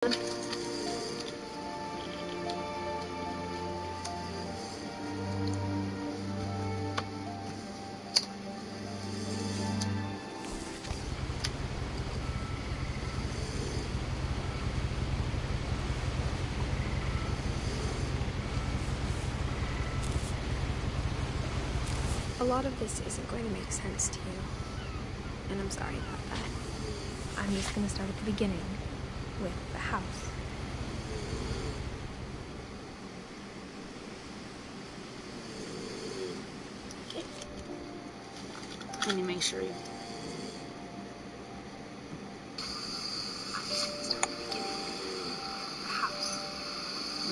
A lot of this isn't going to make sense to you, and I'm sorry about that. I'm just going to start at the beginning, with the house. Okay. Let me make sure you...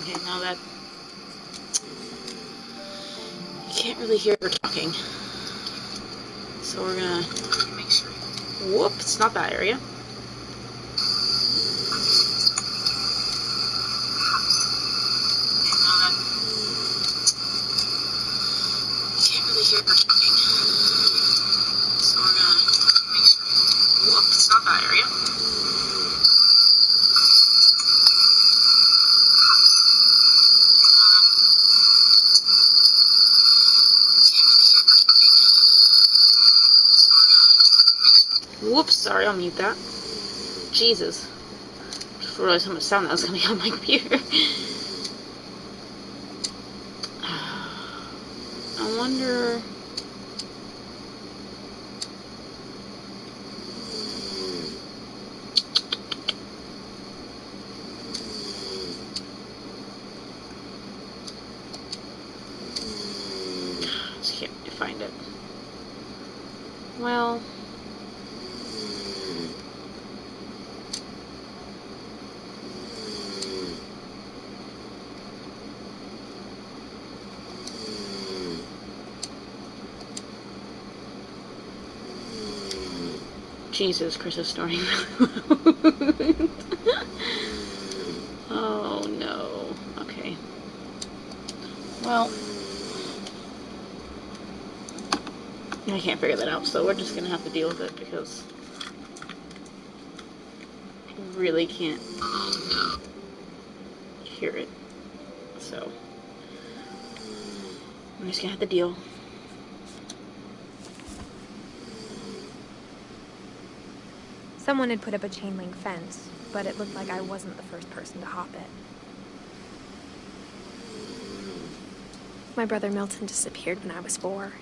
Okay, now that... You can't really hear her talking. So we're gonna make sure... Whoop, it's not that area. Whoops, sorry, I'll mute that. Jesus. Just realized how much sound that was coming out of my computer. I wonder... Just can't find it. Well... Jesus, Chris is snoring really loud. Oh no. Okay. Well, I can't figure that out, so we're just gonna have to deal with it because I really can't hear it. So I'm just gonna have to deal. Someone had put up a chain link fence, but it looked like I wasn't the first person to hop it. My brother Milton disappeared when I was 4.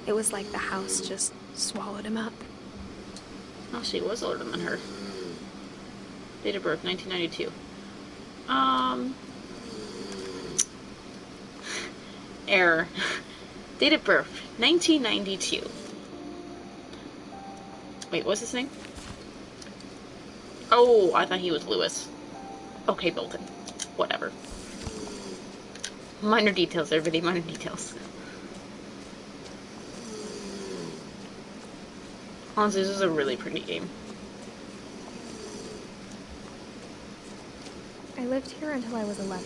It was like the house just swallowed him up. Oh, she was older than her. Date of birth, 1992. Error. Date of birth, 1992. Wait, what's his name? Oh, I thought he was Lewis. Okay, Bolton. Whatever. Minor details, everybody. Minor details. Honestly, this is a really pretty game. I lived here until I was 11,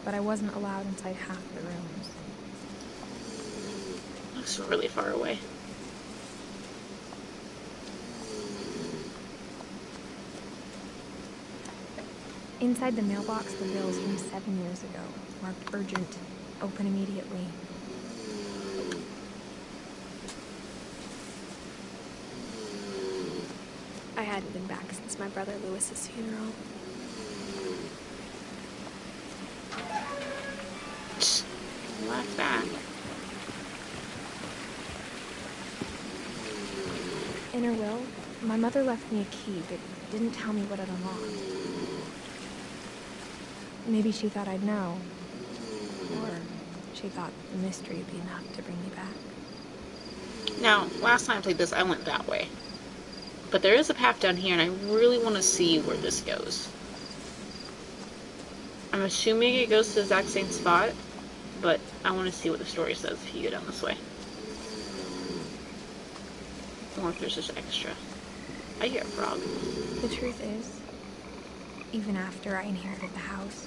but I wasn't allowed inside half the rooms. Looks really far away. Inside the mailbox were bills from 7 years ago, marked urgent, open immediately. I hadn't been back since my brother Lewis's funeral. Like that. In her will, my mother left me a key, but didn't tell me what it unlocked. Maybe she thought I'd know. Or she thought the mystery would be enough to bring me back. Now, last time I played this, I went that way. But there is a path down here, and I really want to see where this goes. I'm assuming it goes to the exact same spot, but I want to see what the story says if you go down this way. Or if there's just extra. I hear a frog. The truth is, even after I inherited the house,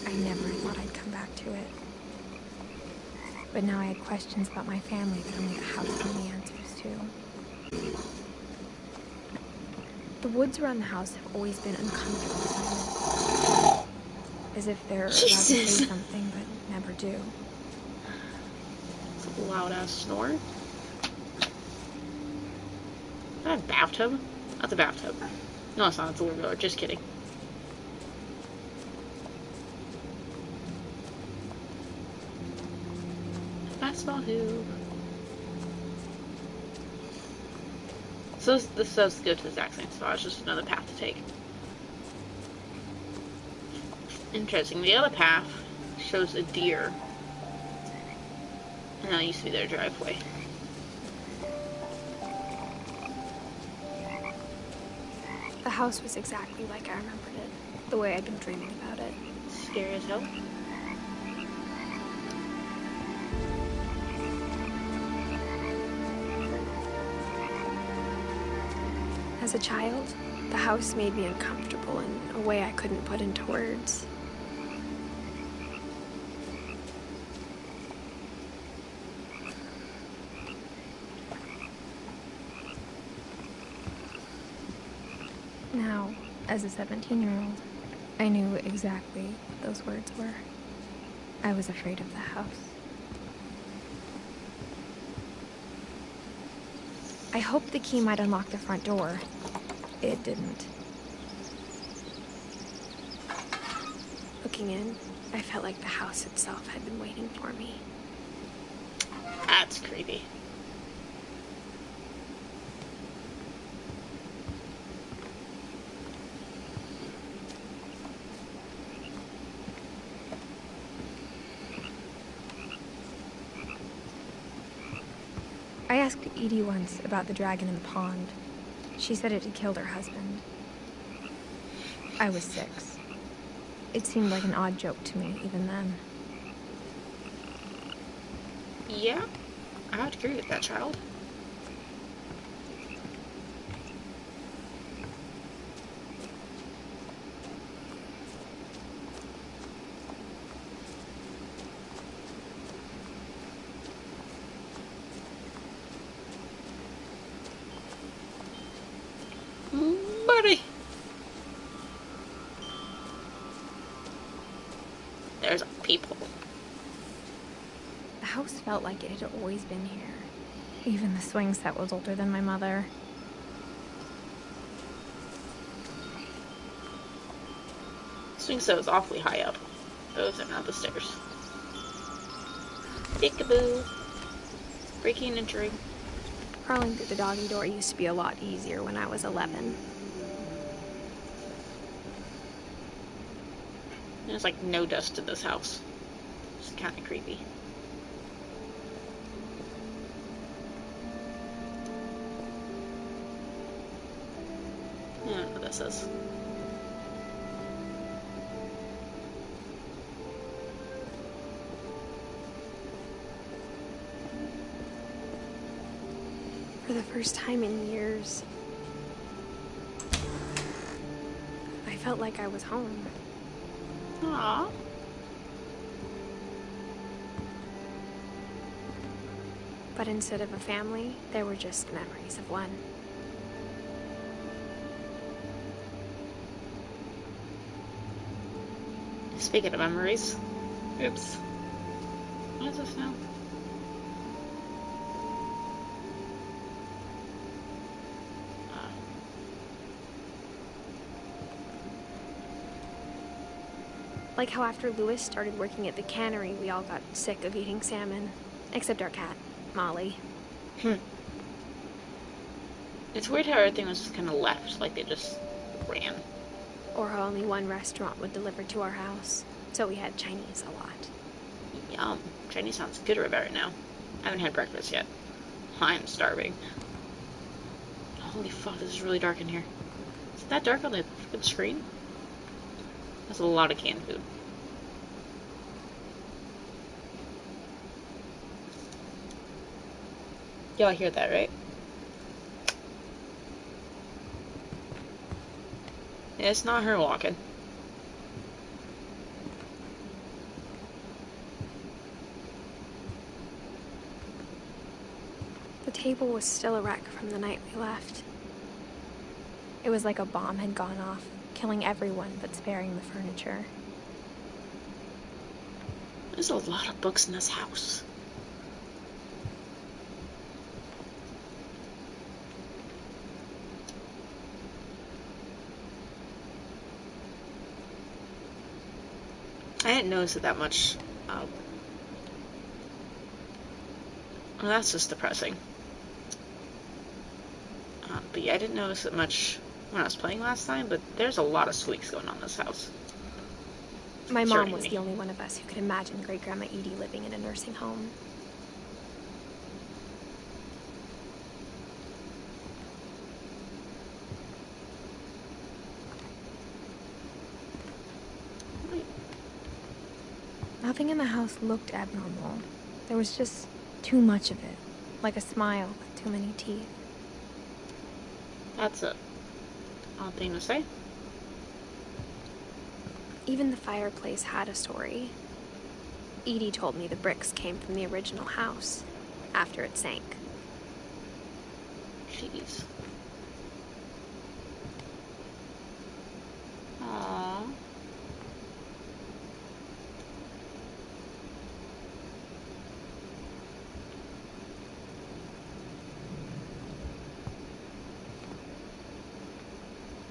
I never thought I'd come back to it. But now I had questions about my family that only the house knew the answers to. The woods around the house have always been uncomfortably silent. As if they're about to say Jesus. something, but never do. It's a loud-ass snore. Is that a bathtub? That's a bathtub. No, it's not. It's a little door. Just kidding. Basketball hoop. So this does go to the exact same spot. It's just another path to take. Interesting. The other path shows a deer. And that used to be their driveway. The house was exactly like I remembered it. The way I'd been dreaming about it. Scary as hell. As a child, the house made me uncomfortable in a way I couldn't put into words. Now, as a 17-year-old, I knew exactly what those words were. I was afraid of the house. I hoped the key might unlock the front door. It didn't. Looking in, I felt like the house itself had been waiting for me. That's creepy. I asked Edie once about the dragon in the pond. She said it had killed her husband. I was 6. It seemed like an odd joke to me, even then. Yeah, I would agree with that, child. Buddy! There's a peephole. The house felt like it had always been here. Even the swing set was older than my mother. Swing set was awfully high up. Those are not the stairs. Peekaboo. Breaking and entering. Crawling through the doggy door used to be a lot easier when I was 11. There's like no dust in this house. It's kind of creepy. I don't know what this is. For the first time in years, I felt like I was home. Aww. But instead of a family, there were just memories of one. Speaking of memories. Oops. What is this now? Like how after Lewis started working at the cannery, we all got sick of eating salmon. Except our cat, Molly. It's weird how everything was just kind of left, like they just ran. Or how only one restaurant would deliver to our house. So we had Chinese a lot. Yum. Chinese sounds good right now. I haven't had breakfast yet. I'm starving. Holy fuck, this is really dark in here. Is it that dark on the freaking screen? That's a lot of canned food. Y'all hear that, right? It's not her walking. The table was still a wreck from the night we left. It was like a bomb had gone off, killing everyone but sparing the furniture. There's a lot of books in this house. I didn't notice it that much. Well, that's just depressing. But yeah, I didn't notice it much when I was playing last time, but there's a lot of squeaks going on in this house. My mom was the only one of us who could imagine Great-Grandma Edie living in a nursing home. Nothing in the house looked abnormal. There was just too much of it, like a smile with too many teeth. That's a odd thing to say. Even the fireplace had a story. Edie told me the bricks came from the original house, after it sank. Jeez. Aww.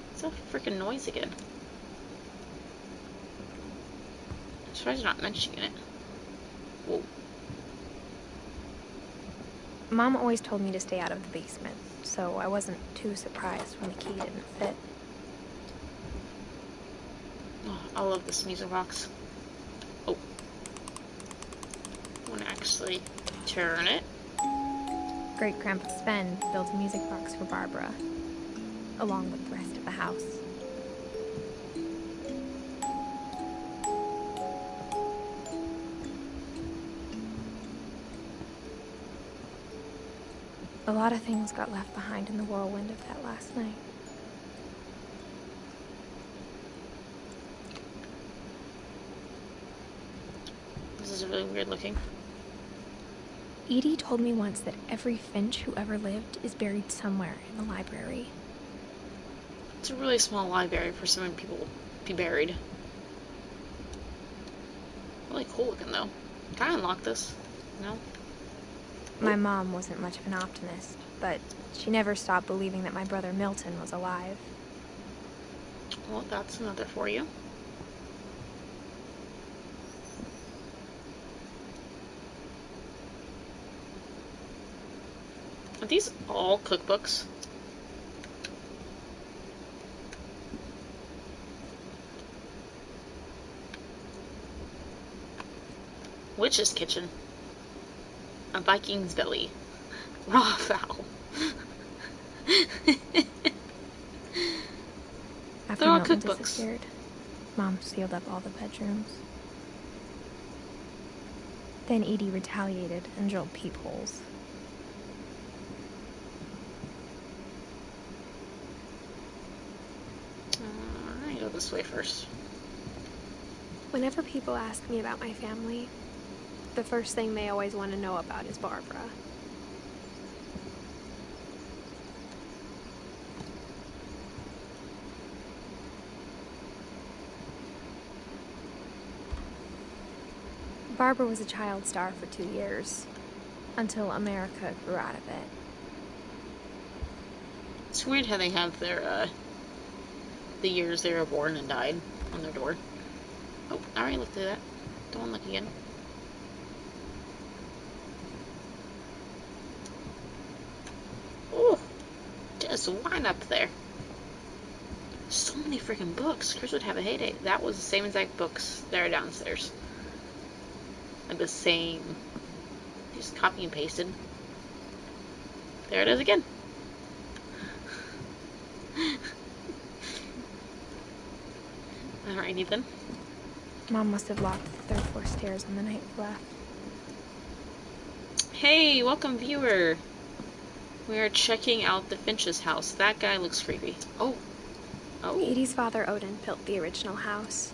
What's that freaking noise again? I'm surprised you're not mentioning it. Whoa. Mom always told me to stay out of the basement, so I wasn't too surprised when the key didn't fit. Oh, I love this music box. Oh. I want to actually turn it. Great-Grandpa Sven built a music box for Barbara, along with the rest of the house. A lot of things got left behind in the whirlwind of that last night. This is really weird looking. Edie told me once that every Finch who ever lived is buried somewhere in the library. It's a really small library for so many people to be buried. Really cool looking though. Can I unlock this? No? My mom wasn't much of an optimist, but she never stopped believing that my brother Milton was alive. Well, that's another for you. Are these all cookbooks? Witch's Kitchen. A Viking's Belly. Raw fowl. After They're all Milton cookbooks. disappeared, Mom sealed up all the bedrooms. Then Edie retaliated and drilled peepholes. I'm gonna go this way first. Whenever people ask me about my family, the first thing they always want to know about is Barbara. Barbara was a child star for 2 years, until America grew out of it. It's weird how they have their, the years they were born and died on their door. Oh, I already looked at that. Don't look again. Oh, just wine up there. So many freaking books. Chris would have a heyday. That was the same exact books that are downstairs. Like the same. Just copy and pasted. There it is again. Alright, Ethan. Mom must have locked the third floor stairs on the night we left. Hey, welcome viewer. We are checking out the Finch's house. That guy looks creepy. Oh. Oh. Edie's father, Odin, built the original house.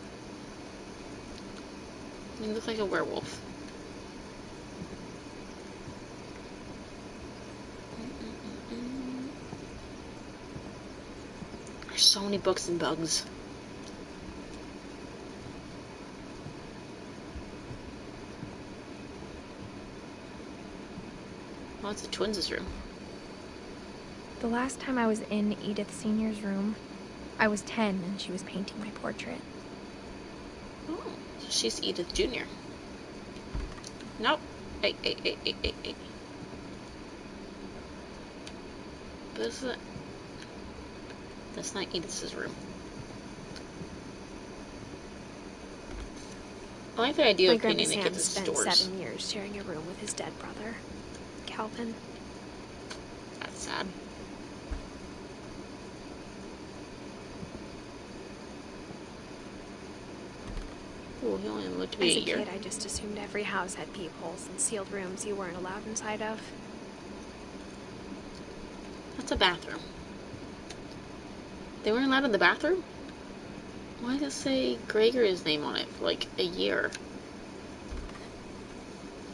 You look like a werewolf. There's so many books and bugs. Oh, it's the twins' room. The last time I was in Edith Sr.'s room, I was 10 and she was painting my portrait. Oh, so she's Edith Jr. Nope. Hey. This is That's not Edith's room. I like the idea of painting the kids' spent stores. 7 years sharing a room with his dead brother, Calvin. That's sad. Oh, he only lived to be As a a year. kid, I just assumed every house had peepholes and sealed rooms you weren't allowed inside of. That's a bathroom. They weren't allowed in the bathroom? Why does it say Gregor's name on it for like a year?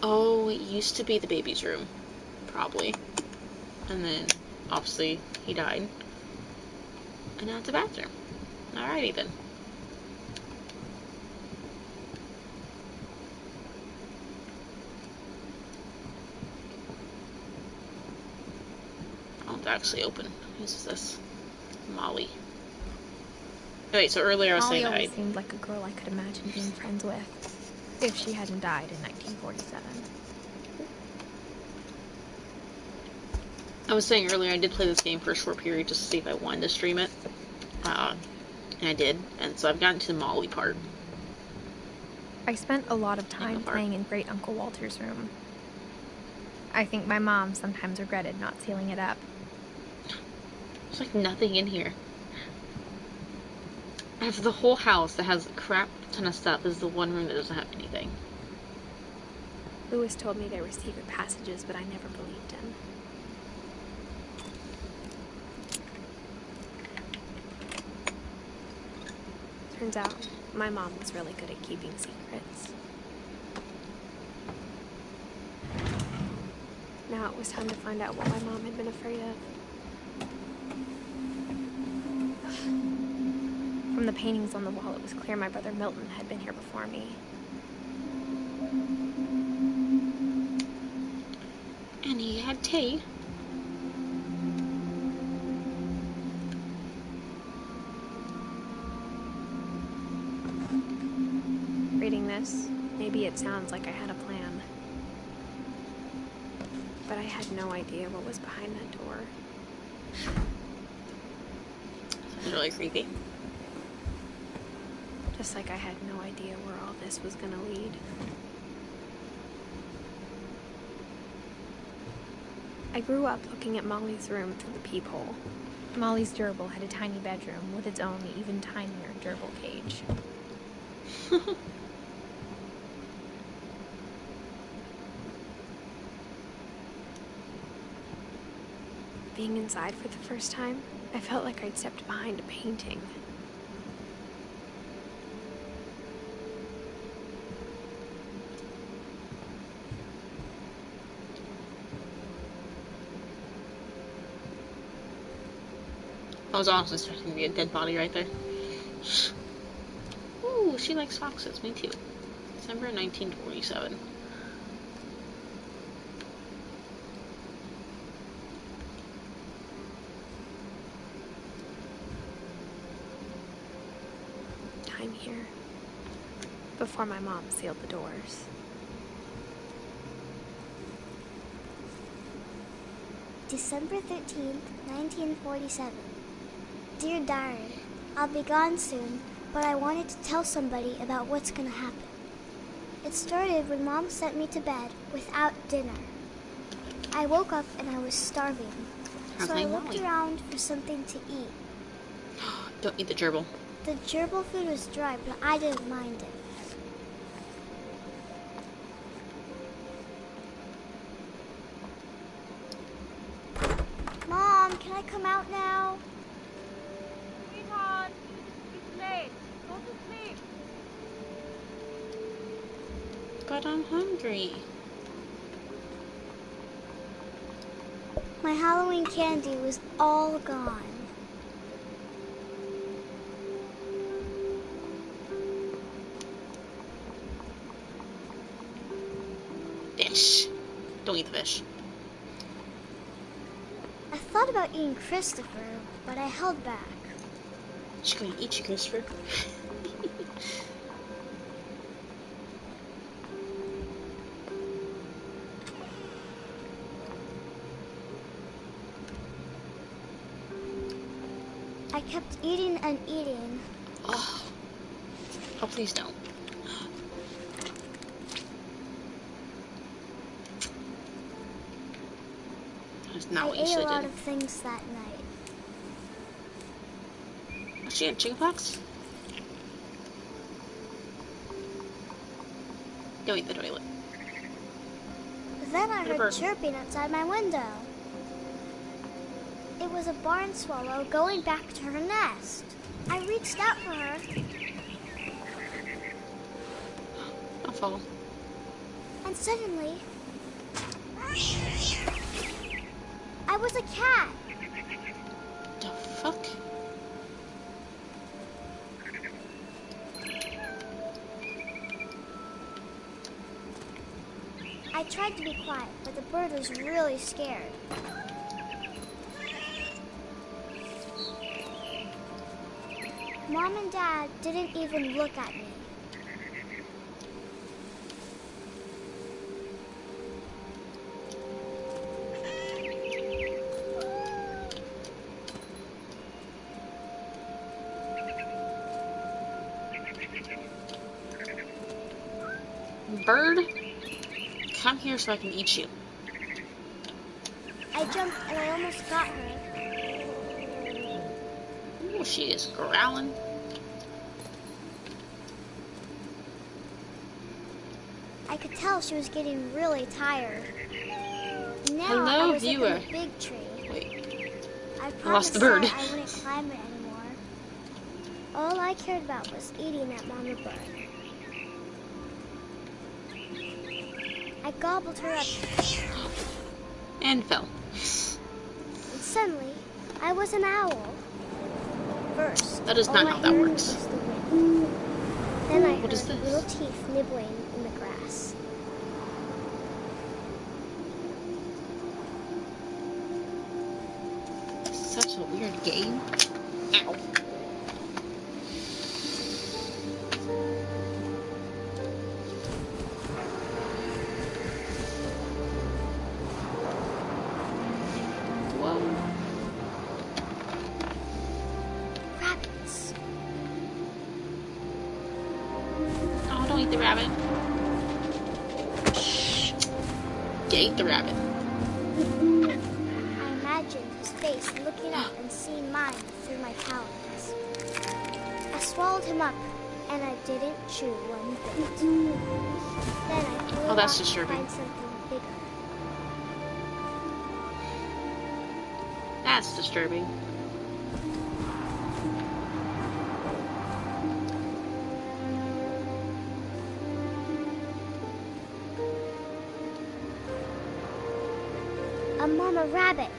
Oh, it used to be the baby's room. Probably. And then, obviously, he died. And now it's a bathroom. Alrighty then. Oh, it's actually open. Who's this? Molly. Wait, so earlier I was Molly saying always seemed like a girl I could imagine being friends with, if she hadn't died in 1947. I was saying earlier I did play this game for a short period just to see if I wanted to stream it. And I did. And so I've gotten to the Molly part. I spent a lot of time playing in Great Uncle Walter's room. I think my mom sometimes regretted not sealing it up. There's like nothing in here. Out of the whole house that has a crap ton of stuff, this is the one room that doesn't have anything. Lewis told me there were secret passages, but I never believed him. Turns out, my mom was really good at keeping secrets. Now it was time to find out what my mom had been afraid of. From the paintings on the wall, it was clear my brother Milton had been here before me. And he had tea. Reading this, maybe it sounds like I had a plan. But I had no idea what was behind that door. It's really creepy. Just like I had no idea where all this was gonna lead. I grew up looking at Molly's room through the peephole. Molly's gerbil had a tiny bedroom with its own even tinier gerbil cage. Being inside for the first time, I felt like I'd stepped behind a painting. I was honestly expecting to be a dead body right there. Ooh, she likes foxes. Me too. December 1947. Time here. Before my mom sealed the doors. December 13th, 1947. Dear Diary, I'll be gone soon, but I wanted to tell somebody about what's gonna happen. It started when Mom sent me to bed without dinner. I woke up and I was starving, so I looked around for something to eat. Don't eat the gerbil. The gerbil food was dry, but I didn't mind it. Mom, can I come out now? Sweetheart, it's late. Go to sleep. But I'm hungry. My Halloween candy was all gone. Shh. Don't eat the fish. I thought about eating Christopher, but I held back. She's gonna eat you, Christopher. I kept eating and eating. Oh, please don't. That's not I what you ate a should lot have of things that night. did. She had chickenpox? Don't eat the toilet. Then I What a heard bird. chirping outside my window. It was a barn swallow going back to her nest. I reached out for her. Don't fall. And suddenly, I was a cat. The fuck? I tried to be quiet, but the bird was really scared. Mom and Dad didn't even look at me. Bird, come here so I can eat you. I jumped and I almost got her. Oh, she is growling. I could tell she was getting really tired. Now Hello, I was viewer. up in a big tree. Wait, I lost promised the bird. Dad I wouldn't climb it anymore. All I cared about was eating that mama bird. I gobbled her up, and fell. and suddenly, I was an owl. First, That is all not I how that heard works. was the wind. Then I What is heard this? little teeth nibbling in the grass. Such a weird game. Ow. Whoa. Rabbits. Oh, don't eat the rabbit. You ate the rabbit. I imagined his face looking up and seeing mine through my talons. I swallowed him up, and I didn't chew one bit. Then I flew Oh, that's off to disturbing. find something bigger. That's disturbing. A mama rabbit.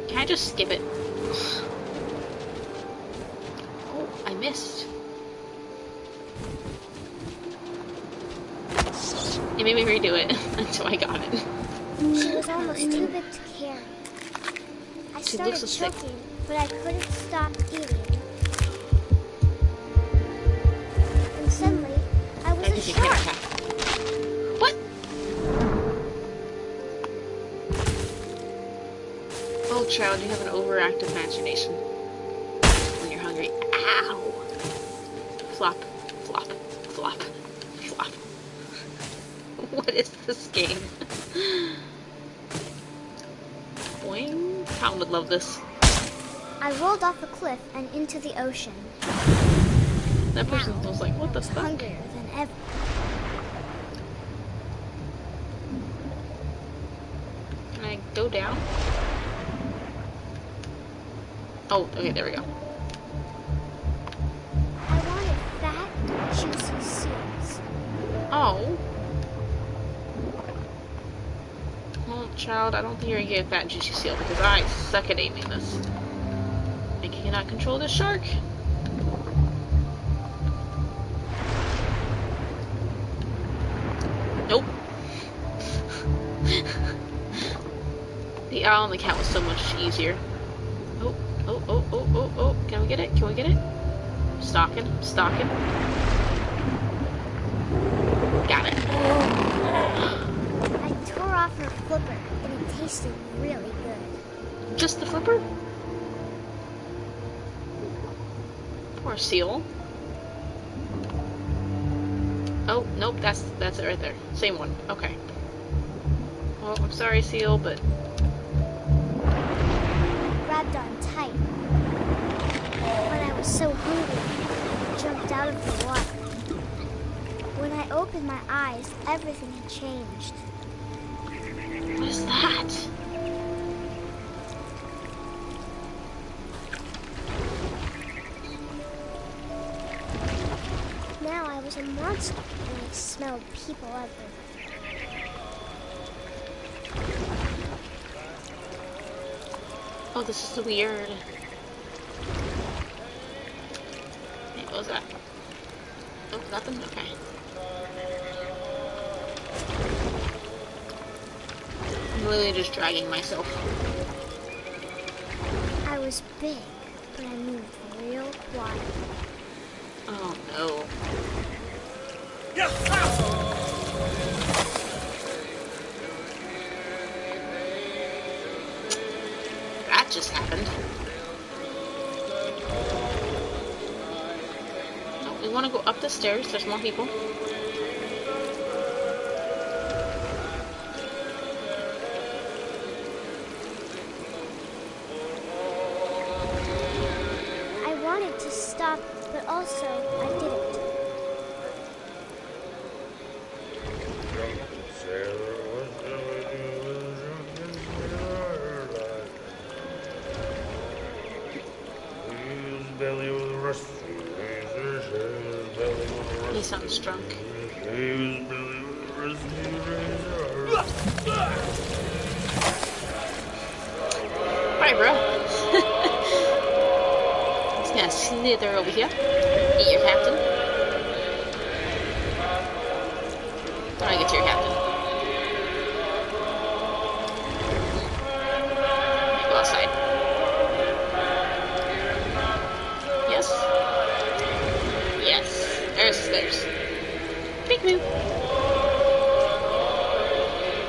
Can I just skip it? Oh, I missed. It made me redo it until I got it. She was almost too big to carry. I She started looks so sick. choking, but I couldn't stop eating. And suddenly, I was I a think you can't shark. attack. What? Oh, child, you have an overactive imagination. When you're hungry. Ow! Flop, flop, flop, flop. What is this game? Boing. Tom would love this. I rolled off a cliff and into the ocean. That person Now, was like, what I the was fuck? hungrier than ever. Can I go down? Oh, okay, there we go. I wanted fat, juicy seals. Oh. Well, child, I don't think you're gonna get a fat juicy seal because I suck at aiming this. I cannot control this shark. The owl and the cat was so much easier. Oh, oh, oh, oh, oh, oh. Can we get it? Can we get it? Stalking, stalking. Got it. I tore off her flipper, and it tasted really good. Just the flipper? Poor seal. Oh, nope, that's it right there. Same one. Okay. Well, I'm sorry, seal, but... Grabbed on tight. But I was so hungry, I jumped out of the water. When I opened my eyes, everything had changed. What is that? Now I was a monster, and I smelled people everywhere. Oh, this is weird. Hey, what was that? Oh, nothing? Okay. I'm literally just dragging myself. I was big, but I moved real quiet. Oh no. That just happened. No, we want to go up the stairs. There's more people. I wanted to stop, but also I didn't. He sounds drunk. Bye, bro. Just gonna slither over here. Eat your captain. How do I get to your captain? Okay, go outside. Yes? Yes. There's the stairs. Peek moo.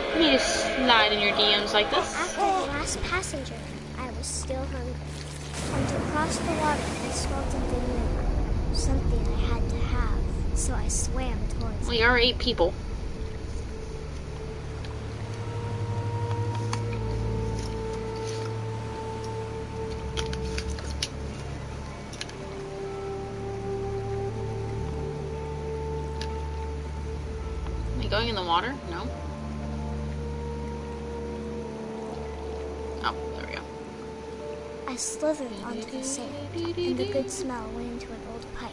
Let me just slide in your DMs like this. After the last passenger, I was still hungry. And to cross the water, I smelled a vineyard. Something I had to have, so I swam towards it. We are 8 people. Going in the water? No. Oh, there we go. I slithered onto the sand, and the good smell went into an old pipe.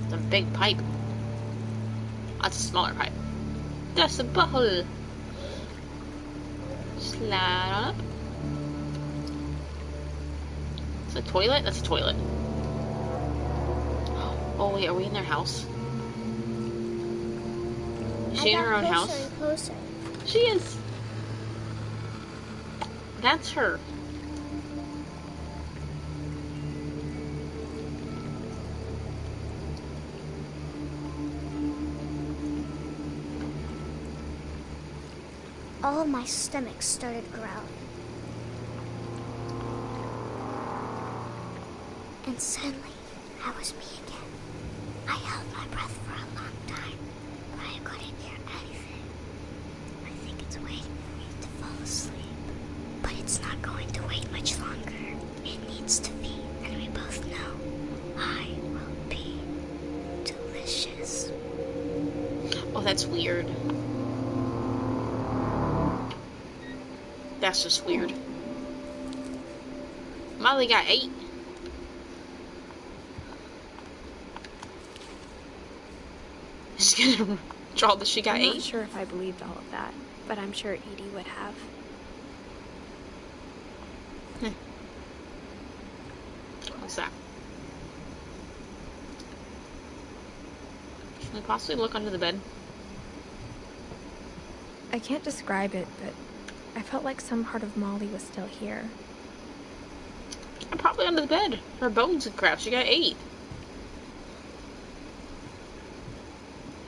It's a big pipe. That's a smaller pipe. That's a butthole. Slide on up. It's a toilet? That's a toilet. Oh wait, are we in their house? Is she in her own house? And closer. She is. That's her. All of my stomach started growling. And suddenly, I was me again. I held my breath for a long time, but I couldn't hear anything. I think it's waiting for me to fall asleep. But it's not going to wait much longer. It needs to be, and we both know I will be delicious. Oh, that's weird. That's just weird. Molly got 8. She's gonna draw that she got I'm 8. not sure if I believed all of that, but I'm sure Edie would have. What's that? Can we possibly look under the bed? I can't describe it, but I felt like some part of Molly was still here. I'm probably under the bed. Her bones and crap. She got 8.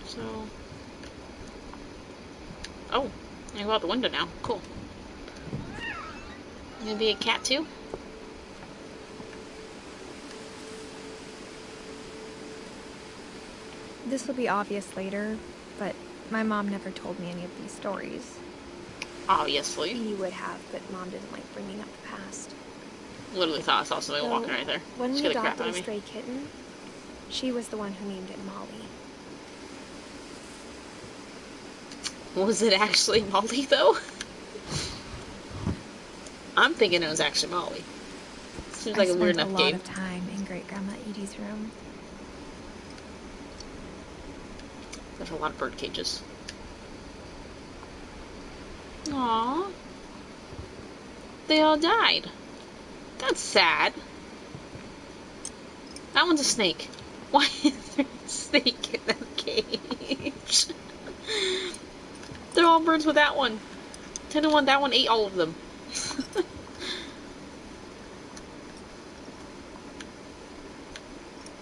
So... Oh, I can go out the window now. Cool. You gonna be a cat too? This will be obvious later, but my mom never told me any of these stories. Obviously. You would have, but Mom didn't like bringing up the past. Literally thought I saw somebody walking right there. When we Scared the crap adopted out a of me. stray kitten, she was the one who named it Molly. Was it actually Molly though? I'm thinking it was actually Molly. Seems like a weird enough I game. spent a lot of time in Great Grandma Edie's room. There's a lot of bird cages. Aww. They all died. That's sad. That one's a snake. Why is there a snake in that cage? They're all birds with that one. 10 to 1, that one ate all of them.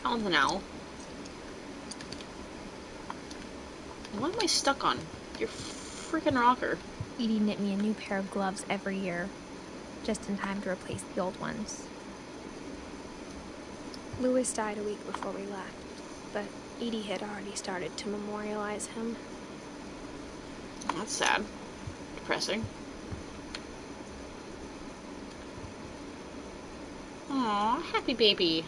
That one's an owl. What am I stuck on? Your freaking rocker. Edie knit me a new pair of gloves every year, just in time to replace the old ones. Louis died a week before we left, but Edie had already started to memorialize him. That's sad. Depressing. Aw, happy baby.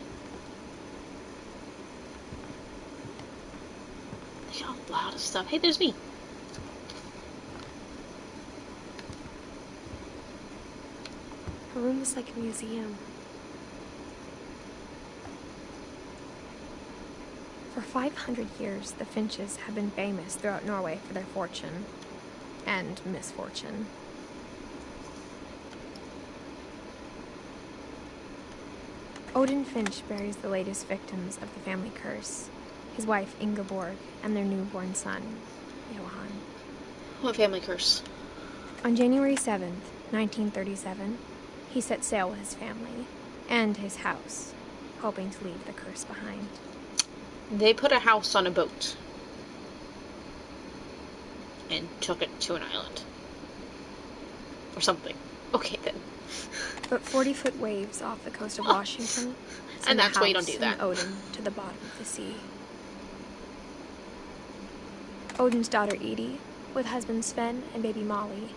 They got a lot of stuff. Hey, there's me. Her room was like a museum. For 500 years, the Finches have been famous throughout Norway for their fortune and misfortune. Odin Finch buries the latest victims of the family curse, his wife Ingeborg and their newborn son, Johan. What family curse? On January 7th, 1937, he set sail with his family and his house, hoping to leave the curse behind. They put a house on a boat and took it to an island. Or something. Okay, then. But 40-foot waves off the coast of Washington And send that's the why you don't house do that. and Odin to the bottom of the sea. Odin's daughter Edie, with husband Sven and baby Molly,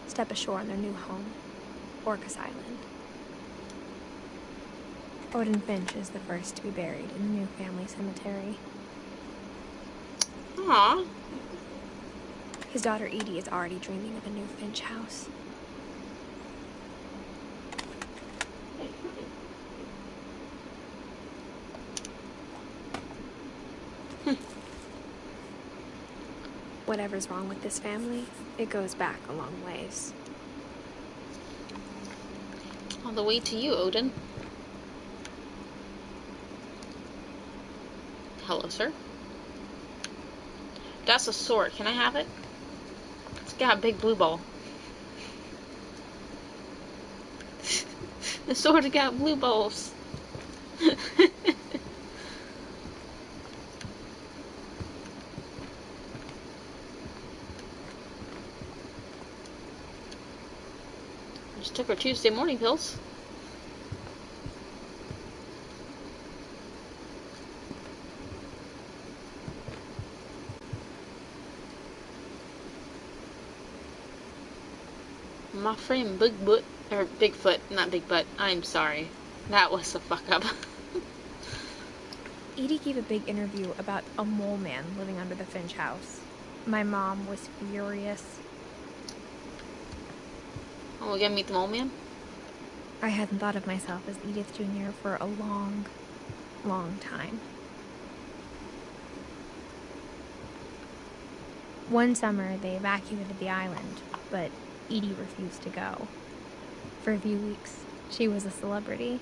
step ashore on their new home, Orcas Island. Odin Finch is the first to be buried in the new family cemetery. Aww. His daughter Edie is already dreaming of a new Finch house. Whatever's wrong with this family, it goes back a long ways. All the way to you, Odin. Hello, sir. That's a sword. Can I have it? It's got a big blue ball. The sword's got blue balls. Just took her Tuesday morning pills. My friend Bigfoot, not Big Butt, I'm sorry. That was a fuck up. Edie gave a big interview about a mole man living under the Finch house. My mom was furious. Oh, we gonna meet the mole man? I hadn't thought of myself as Edith Jr. for a long, long time. One summer, they evacuated the island, but Edie refused to go. For a few weeks, she was a celebrity.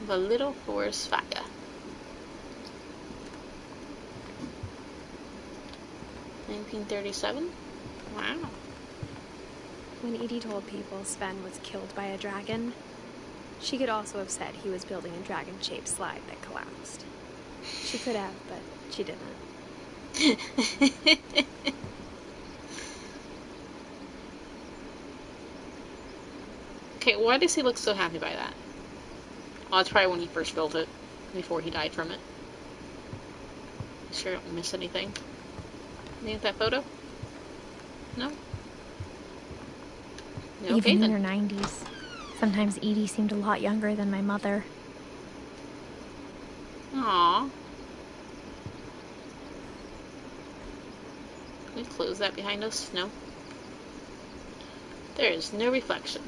The Little Forest Fire. (1937) Wow. When Edie told people Sven was killed by a dragon, she could also have said he was building a dragon-shaped slide that collapsed. She could have, but she didn't. Okay, why does he look so happy by that? Oh, it's probably when he first built it, before he died from it. Sure I don't miss anything. Anything with that photo? No? Okay, Even then. in her 90s. Sometimes Edie seemed a lot younger than my mother. Aww. Can we close that behind us? No. There is no reflection.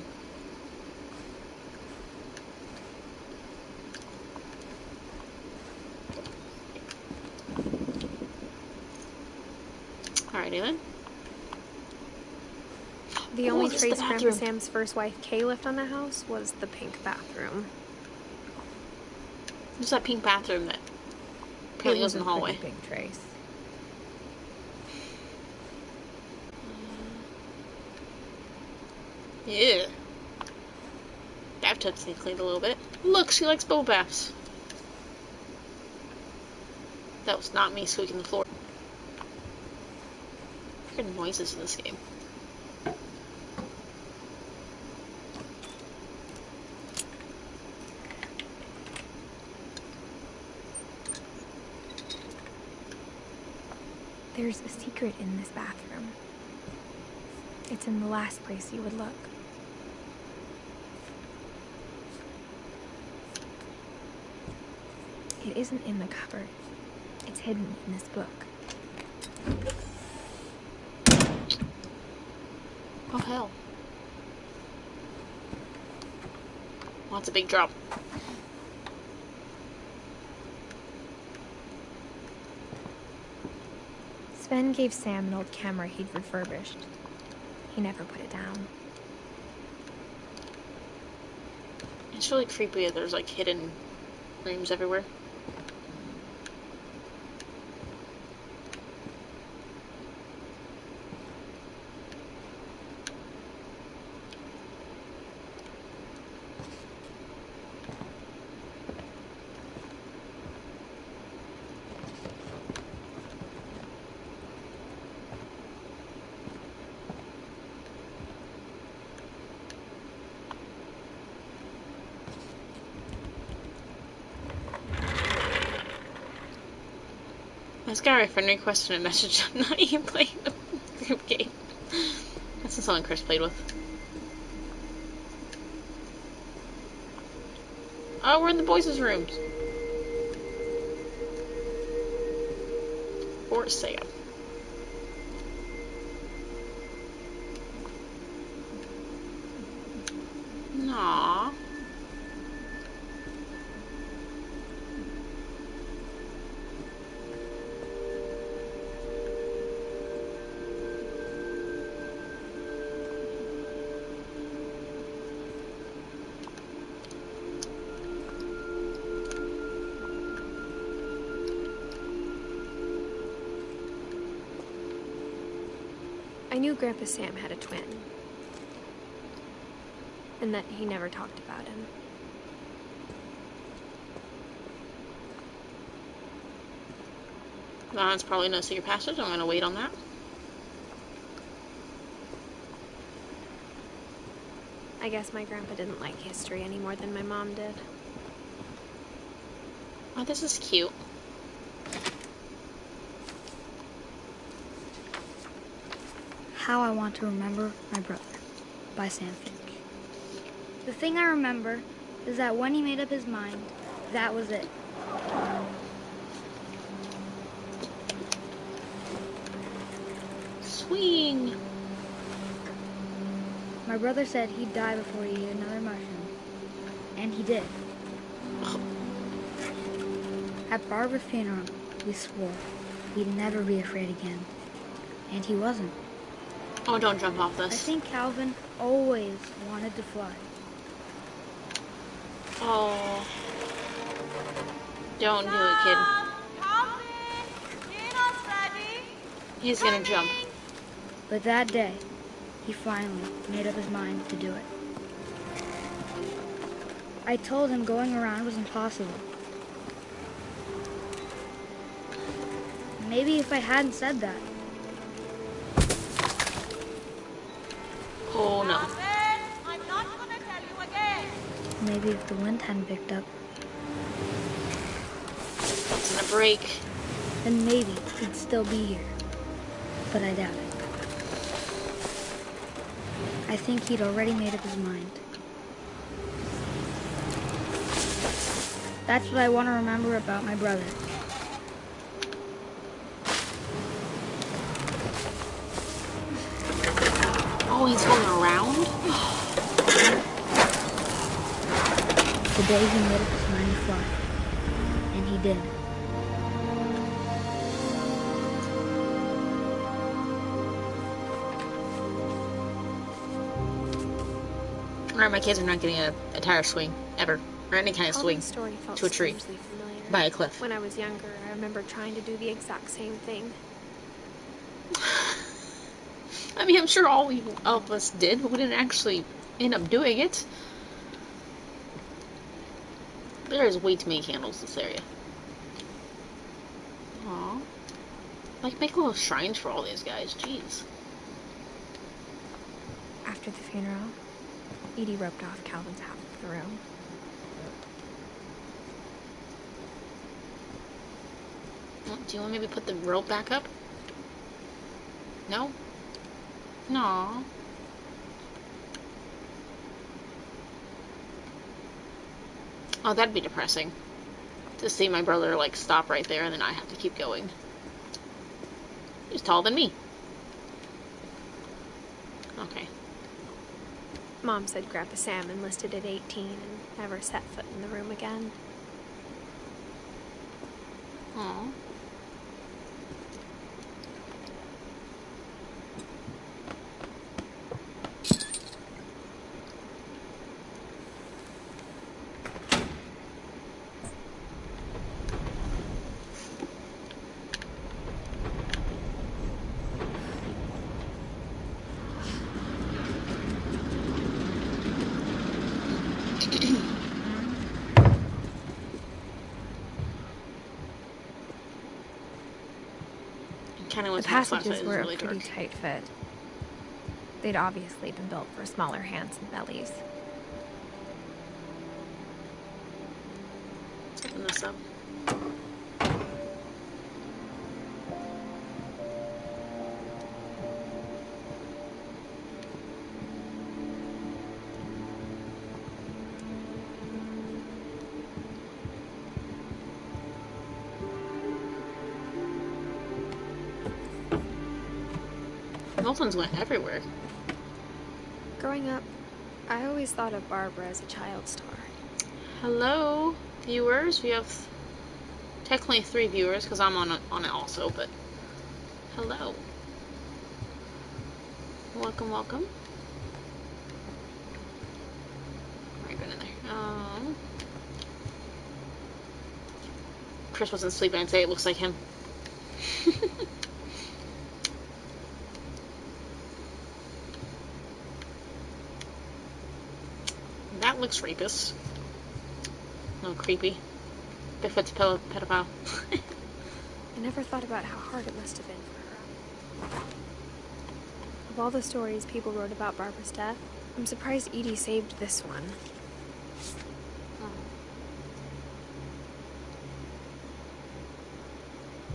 Alrighty then. The only this is the trace Grandpa bathroom. Sam's first wife, Kay, left on the house was the pink bathroom. There's that pink bathroom that apparently goes in the hallway. It was a pretty big trace. Yeah. Bathtubs need cleaned a little bit. Look, she likes bubble baths. That was not me squeaking the floor. Freaking noises in this game. There's a secret in this bathroom. It's in the last place you would look. It isn't in the cupboard. It's hidden in this book. Oh hell. Well, that's a big drop. Sven gave Sam an old camera he'd refurbished. He never put it down. It's really creepy that there's like hidden rooms everywhere. This guy my friend requested a message. I'm not even playing the group game. That's the song Chris played with. Oh, we're in the boys' rooms. For sale. Aww. I knew Grandpa Sam had a twin. And that he never talked about him. That's probably no secret passage. I'm gonna wait on that. I guess my grandpa didn't like history any more than my mom did. Oh, this is cute. How I Want to Remember My Brother by Sam Finch. The thing I remember is that when he made up his mind, that was it. Swing! My brother said he'd die before he ate another mushroom. And he did. At Barbara's funeral, we swore he'd never be afraid again. And he wasn't. Oh, don't jump off I this. think Calvin always wanted to fly. Oh. Don't do it, kid. Calvin! Dinner's ready! He's gonna jump. But that day, he finally made up his mind to do it. I told him going around was impossible. Maybe if I hadn't said that. Oh no. I'm not gonna tell you again. Maybe if the wind hadn't picked up, It's gonna break. then maybe he'd still be here. But I doubt it. I think he'd already made up his mind. That's what I want to remember about my brother. Oh, he's going around? The day he made up his mind to fly. And he did. Alright, my kids are not getting a tire swing, ever. Or any kind of swing Calvin's story felt to a tree. strangely familiar. By a cliff. When I was younger, I remember trying to do the exact same thing. I mean, I'm sure all of us did, but we didn't actually end up doing it. There's way too many candles in this area. Aww. Like, make little shrines for all these guys. Jeez. After the funeral, Edie roped off Calvin's half of the room. Well, do you want to maybe put the rope back up? No? No. Oh, that'd be depressing. To see my brother, like, stop right there and then I have to keep going. He's taller than me. Okay. Mom said Grandpa Sam enlisted at 18 and never set foot in the room again. Aww. The passages were a pretty tight fit. They'd obviously been built for smaller hands and bellies. Let's open this up. Those ones went everywhere. Growing up, I always thought of Barbara as a child star. Hello, viewers. We have technically 3 viewers because I'm on it also, but hello. Welcome, welcome. Right, been in there. Chris wasn't sleeping. I'd say it looks like him. That looks rapist. A little creepy. Bigfoot's a pedophile. I never thought about how hard it must have been for her. Of all the stories people wrote about Barbara's death, I'm surprised Edie saved this one.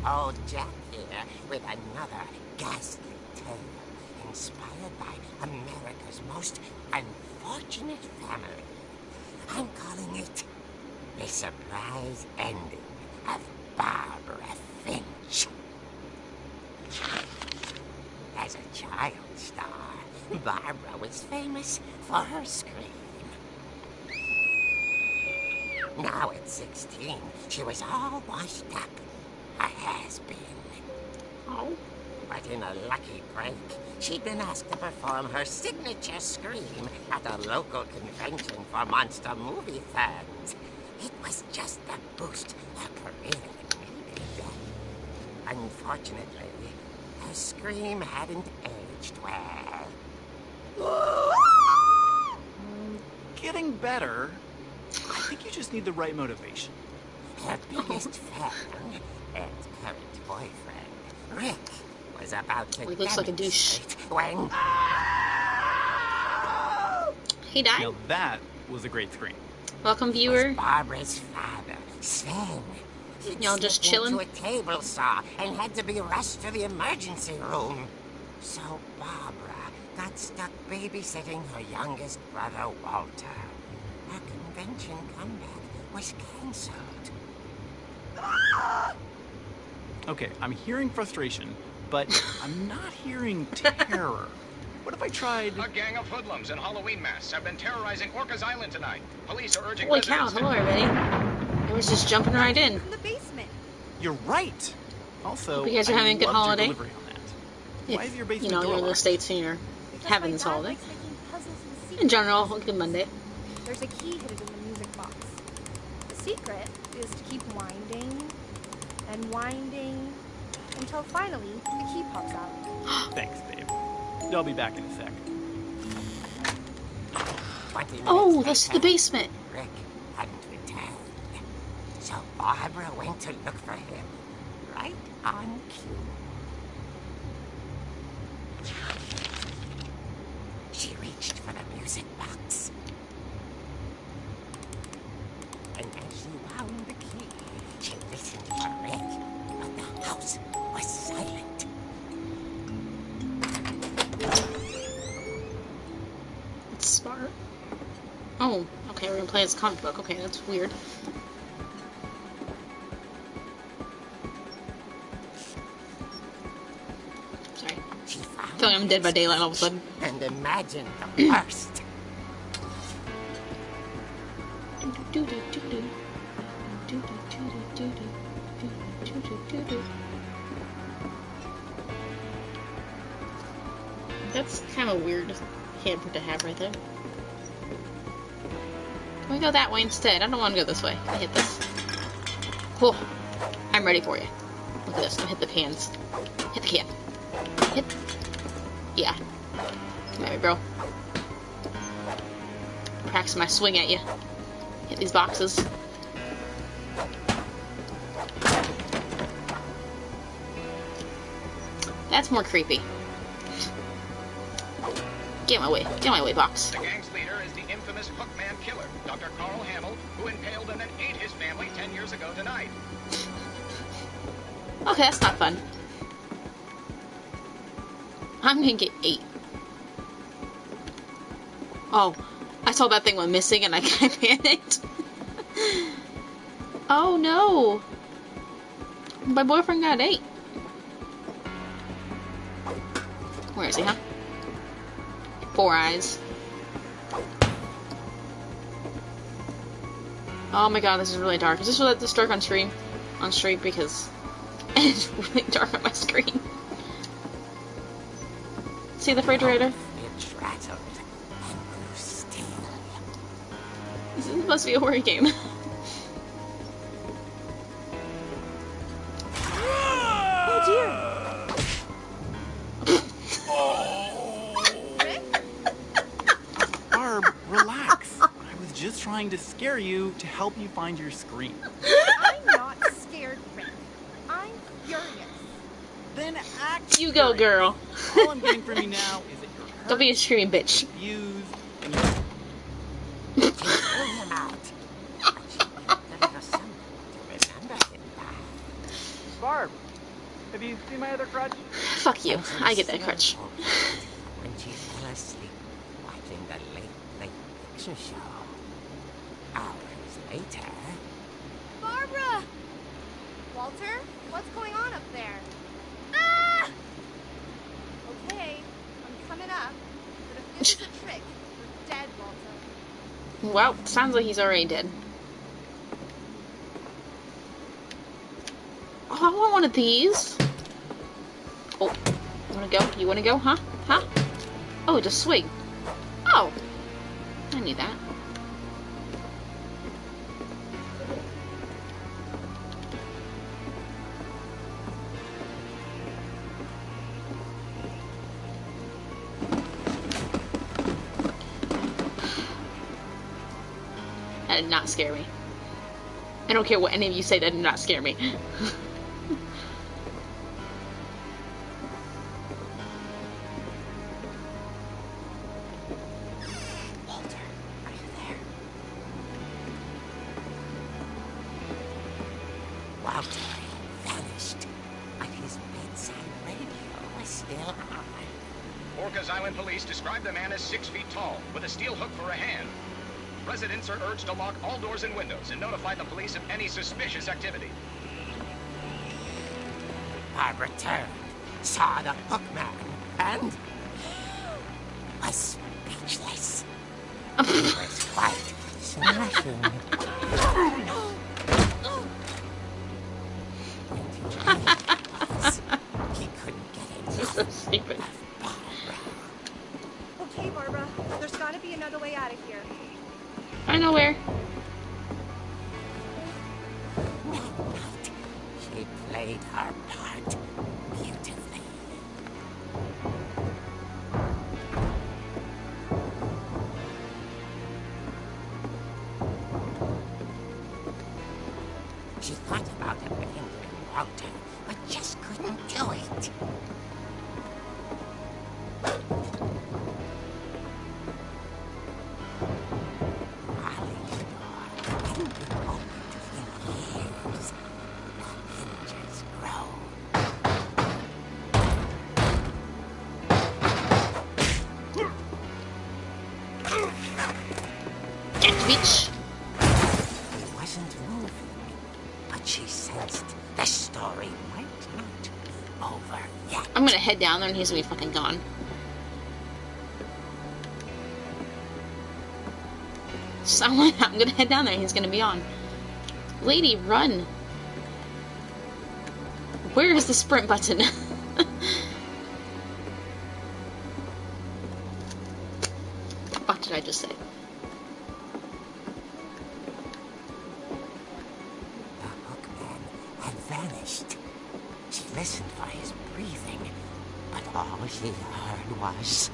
Old Jack here with another ghastly tale inspired by America's most unfortunate family. I'm calling it The Surprise Ending of Barbara Finch. As a child star, Barbara was famous for her scream. Now at 16, she was all washed up. A has-been. Oh. But in a lucky break, she'd been asked to perform her signature scream at a local convention for monster movie fans. It was just the boost her career needed. Unfortunately, her scream hadn't aged well. Getting better. I think you just need the right motivation. Her biggest fan and current boyfriend, Rick, was about to He looks like a douche. demonstrate when... He died? Now that was a great scream. Welcome, It was viewer. Barbara's father, Sven. He'd Y'all just slipped chilling? into a table saw and had to be rushed to the emergency room. So Barbara got stuck babysitting her youngest brother, Walter. Her convention comeback was cancelled. Okay, I'm hearing frustration, but I'm not hearing terror. What if I tried... A gang of hoodlums in Halloween masks have been terrorizing Orcas Island tonight. Police are urging Holy cow, residents hello everybody. I was just jumping right in. In the basement. You're right! Also, Hope you guys are having a good I loved your holiday. delivery on that. Why is your If, basement you're door in the locked? States and you're having this holiday. Likes making puzzles and secrets. In general, good Monday. There's a key hidden in the music box. The secret is to keep winding and winding until finally the key pops out. Thanks, babe. I'll be back in a sec. 20 minutes Oh, that's the later, basement. Rick hadn't returned. So Barbara went to look for him, right on cue. She reached for the music box. And as she wound the key, she listened for Rick, but the house was silent. It's smart. Oh, okay, we're gonna play as a comic book. Okay, that's weird. Sorry. She found I feel like I'm dead by daylight all of a sudden. and imagined the worst. That's kind of a weird hamper to have right there. Can we go that way instead? I don't want to go this way. I hit this. Cool. I'm ready for you. Look at this. I'm gonna hit the pans. Hit the can. Hit. Yeah. Come at me, bro. Practice my swing at you. Hit these boxes. That's more creepy. Get my way. Get my way, box. The gang's leader is the infamous Hookman killer, Dr. Carl Hamill, who impaled and then ate his family 10 years ago tonight. Okay, that's not fun. I'm gonna get 8. Oh, I saw that thing went missing and I kind of panicked. Oh no! My boyfriend got 8. Where is he, huh? 4 eyes. Oh my god, this is really dark. Is this really this dark on stream? On stream because it's really dark on my screen. See the refrigerator? It rattled and grew still. This must be a horror game. Oh dear! Barb, relax. I was just trying to scare you to help you find your screen. I'm not scared, Rick. I'm furious. Then act You go, furious. girl. All I'm getting from you now is that you're hurt, Don't be a screaming bitch. confused, and She threw him out. But she kept a little something to remember him by. Barb, have you seen my other crutch? Fuck you. I get that crutch. When she fell asleep watching the late picture show. Hours later, Barbara! Walter, what's going on up there? Ah! Okay, I'm coming up. But if this is a trick, you're dead, Walter. Well, sounds like he's already dead. Oh, I want one of these. Oh, you wanna go? You wanna go? Huh? Huh? Oh, just swing. Oh, I knew that. That did not scare me. I don't care what any of you say, that did not scare me. Walter, are you there? Walter vanished, but his bedside radio was still on. Orcas Island police describe the man as 6 feet tall, with a steel hook for a hand. Residents are urged to lock all doors and windows and notify the police of any suspicious activity. Barbara turned, saw the hook man, and was speechless. He was quite smashing. He couldn't get This is so stupid. Okay, Barbara. There's got to be another way out of here. I know where. She played her part beautifully. She thought about abandoning Walter, but just couldn't do it. Bitch. He wasn't moving, but she sensed the story might not be over yet. I'm gonna head down there and he's gonna be fucking gone. So I'm gonna head down there and he's gonna be on. Lady, run. Where is the sprint button? The fuck did I just say? Vanished. She listened for his breathing, but all she heard was...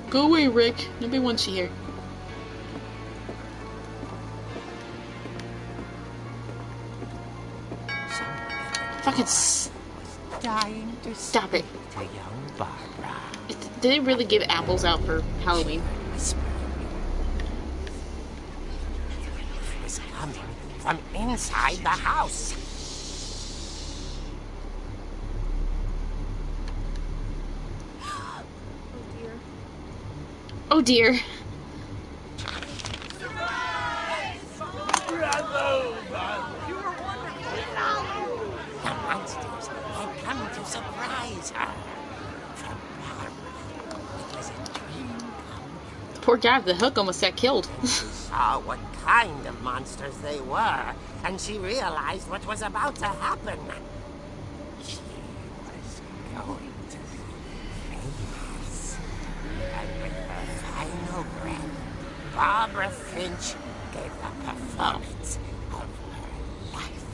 Go away, Rick. Nobody wants you here. Fucking dying to stop it. To young Barbara. Did they really give apples out for Halloween? Coming from inside the house. Oh dear. The monsters had come to surprise her. From Barbara, it was a dream come. Poor guy with the hook almost got killed. She saw what kind of monsters they were, and she realized what was about to happen. She was going to be famous. And with her final breath, Barbara Finch gave the performance of her life.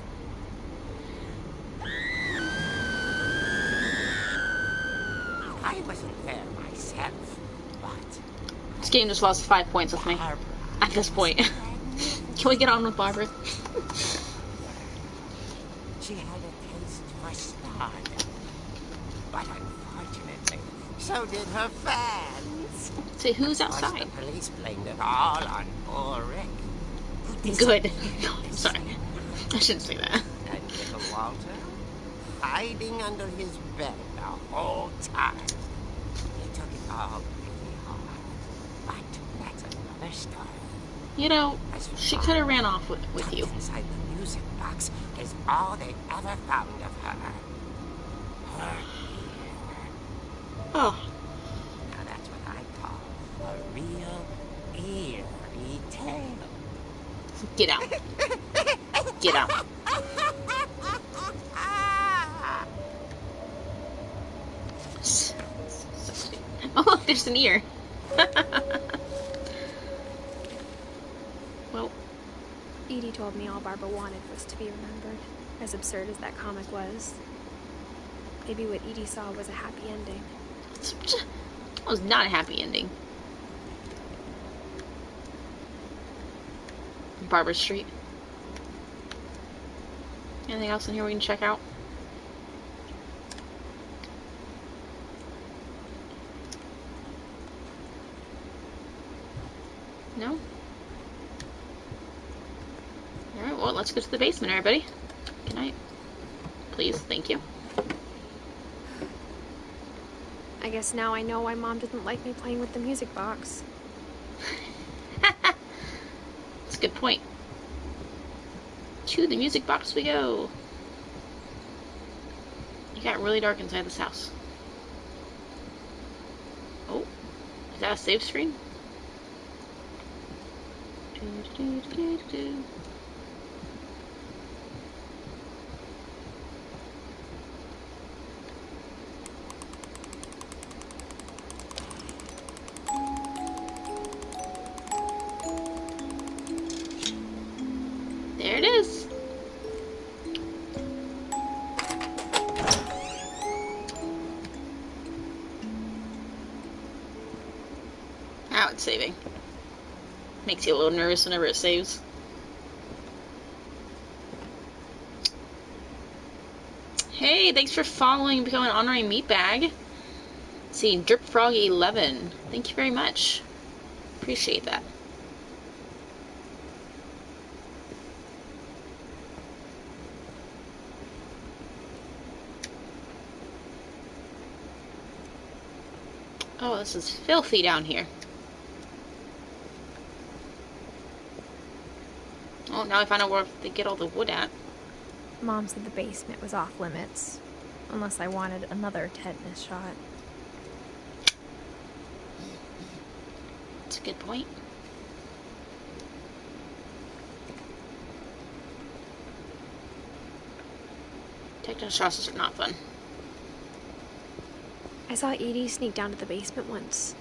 I wasn't there myself, but... This game just lost 5 points with me. At this point. Can we get on with Barbara? She had a taste for stardom. But unfortunately, so did her fans. Say, who's outside? The police blamed it all on poor Rick. Good. I'm sorry. I shouldn't say that. And little Walter, hiding under his bed the whole time. He took it all pretty hard. But that's another story. You know, she could have ran off with you. Inside the music box is all they ever found of her. Her ear. Oh. Now that's what I call a real eerie tale. Get out. Get out. Oh, look, there's an ear. Well, Edie told me all Barbara wanted was to be remembered, as absurd as that comic was. Maybe what Edie saw was a happy ending. It was not a happy ending. Barber Street. Anything else in here we can check out? No? Alright, well, let's go to the basement, everybody. Good night. Please, thank you. I guess now I know why Mom didn't like me playing with the music box. That's a good point. To the music box we go. It got really dark inside this house. Oh, is that a save screen? There it is. Now it's saving. Makes you a little nervous whenever it saves. Hey, thanks for following and becoming an honorary meatbag. Let's see, DripFrog11. Thank you very much. Appreciate that. Oh, this is filthy down here. Oh, now I find out where they get all the wood at. Mom said the basement was off limits, unless I wanted another tetanus shot. That's a good point. Tetanus shots are not fun. I saw Edie sneak down to the basement once,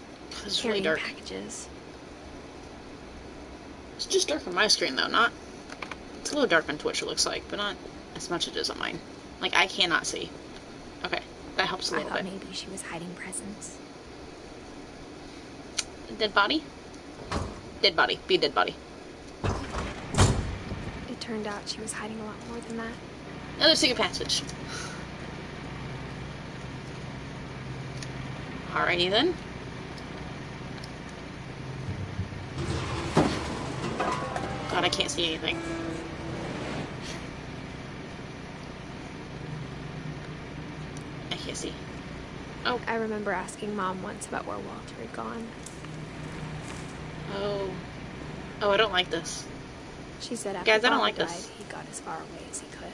It's really carrying dark. packages. It's just dark on my screen, though. Not. It's a little dark on Twitch, it looks like, but not as much as it is on mine. Like, I cannot see. Okay, that helps a I little thought bit. maybe she was hiding presents. Dead body? Dead body. Be a dead body. It turned out she was hiding a lot more than that. Another secret passage. Alrighty then. God, I can't see anything. I can't see. Oh. I remember asking Mom once about where Walter had gone. Oh. Oh, I don't like this. She said after Guys, I don't Father like died, this. he got as far away as he could.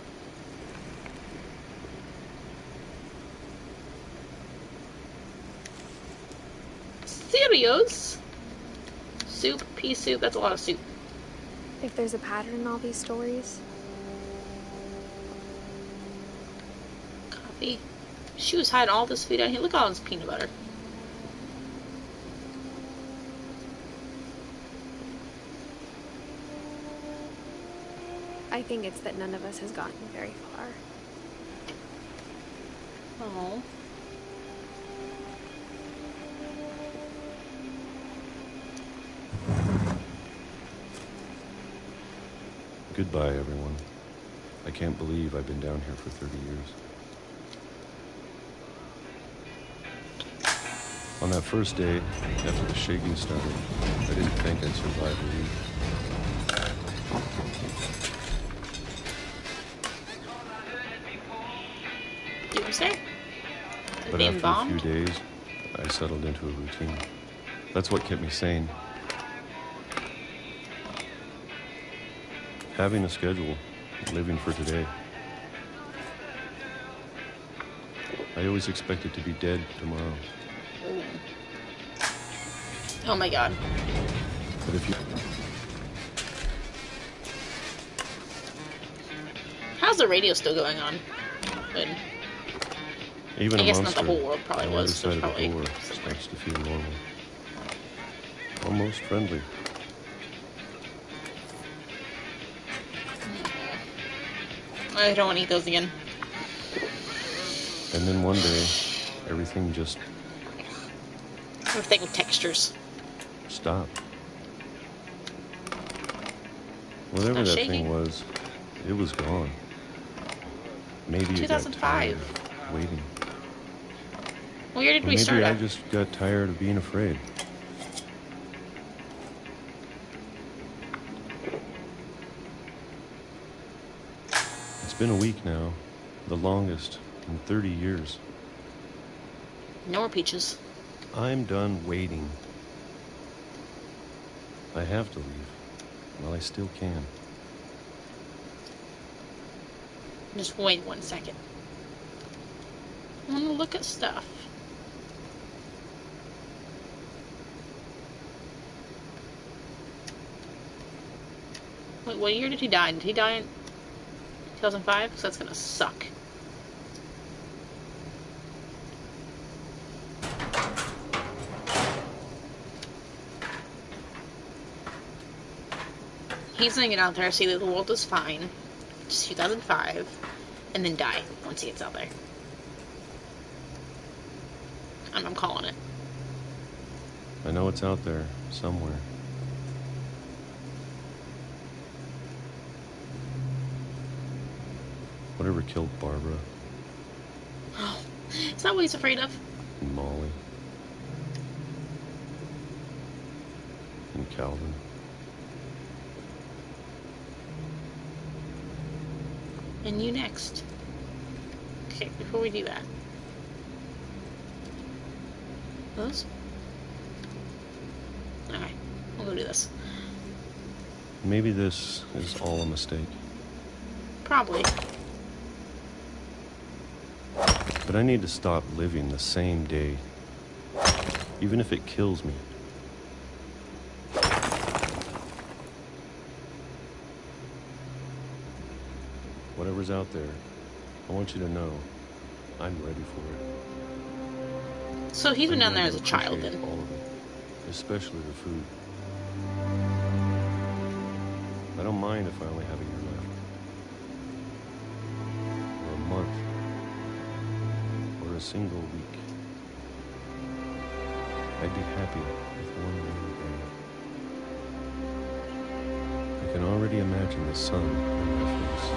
Cereals? Soup, pea soup, that's a lot of soup. If there's a pattern in all these stories, Coffee. She was hiding all this food down here. Look at all this peanut butter. I think it's that none of us has gotten very far. Oh. Goodbye, everyone. I can't believe I've been down here for 30 years. On that first day, after the shaking started, I didn't think I'd survive a week. Doomsday? But Being after bombed? a few days, I settled into a routine. That's what kept me sane. Having a schedule, living for today. I always expected to be dead tomorrow. Ooh. Oh my god. But if you... How's the radio still going on? Good. Even I a guess not monster the whole world probably on the other was. side of Probably the door somewhere. starts to feel normal. Almost friendly. I don't want to eat those again. And then one day, everything just Everything with textures. stopped. Whatever Not that shaking. thing was, it was gone. Maybe it got 2005. tired of waiting. What year did Or we maybe start I at? just got tired of being afraid. It's been a week now, the longest in 30 years. No more peaches. I'm done waiting. I have to leave. Well, I still can. Just wait 1 second. I want to look at stuff. Wait, what year did he die? Did he die in 2005? Because that's gonna suck. He's gonna get out there, see that the world is fine. It's 2005. And then die once he gets out there. I'm calling it. I know it's out there, somewhere. Whatever killed Barbara Oh, is that what he's afraid of? and Molly and Calvin. And you next. Okay, before we do that. Those? Alright, we'll go do this. Maybe this is all a mistake. Probably. But I need to stop living the same day, even if it kills me. Whatever's out there, I want you to know I'm ready for it. So he's been down I'm there going as to a child appreciate then. all of it, especially the food. I don't mind if I only have a year left. Or a month. Or a single week. I'd be happy with 1 little day. I can already imagine the sun on my face.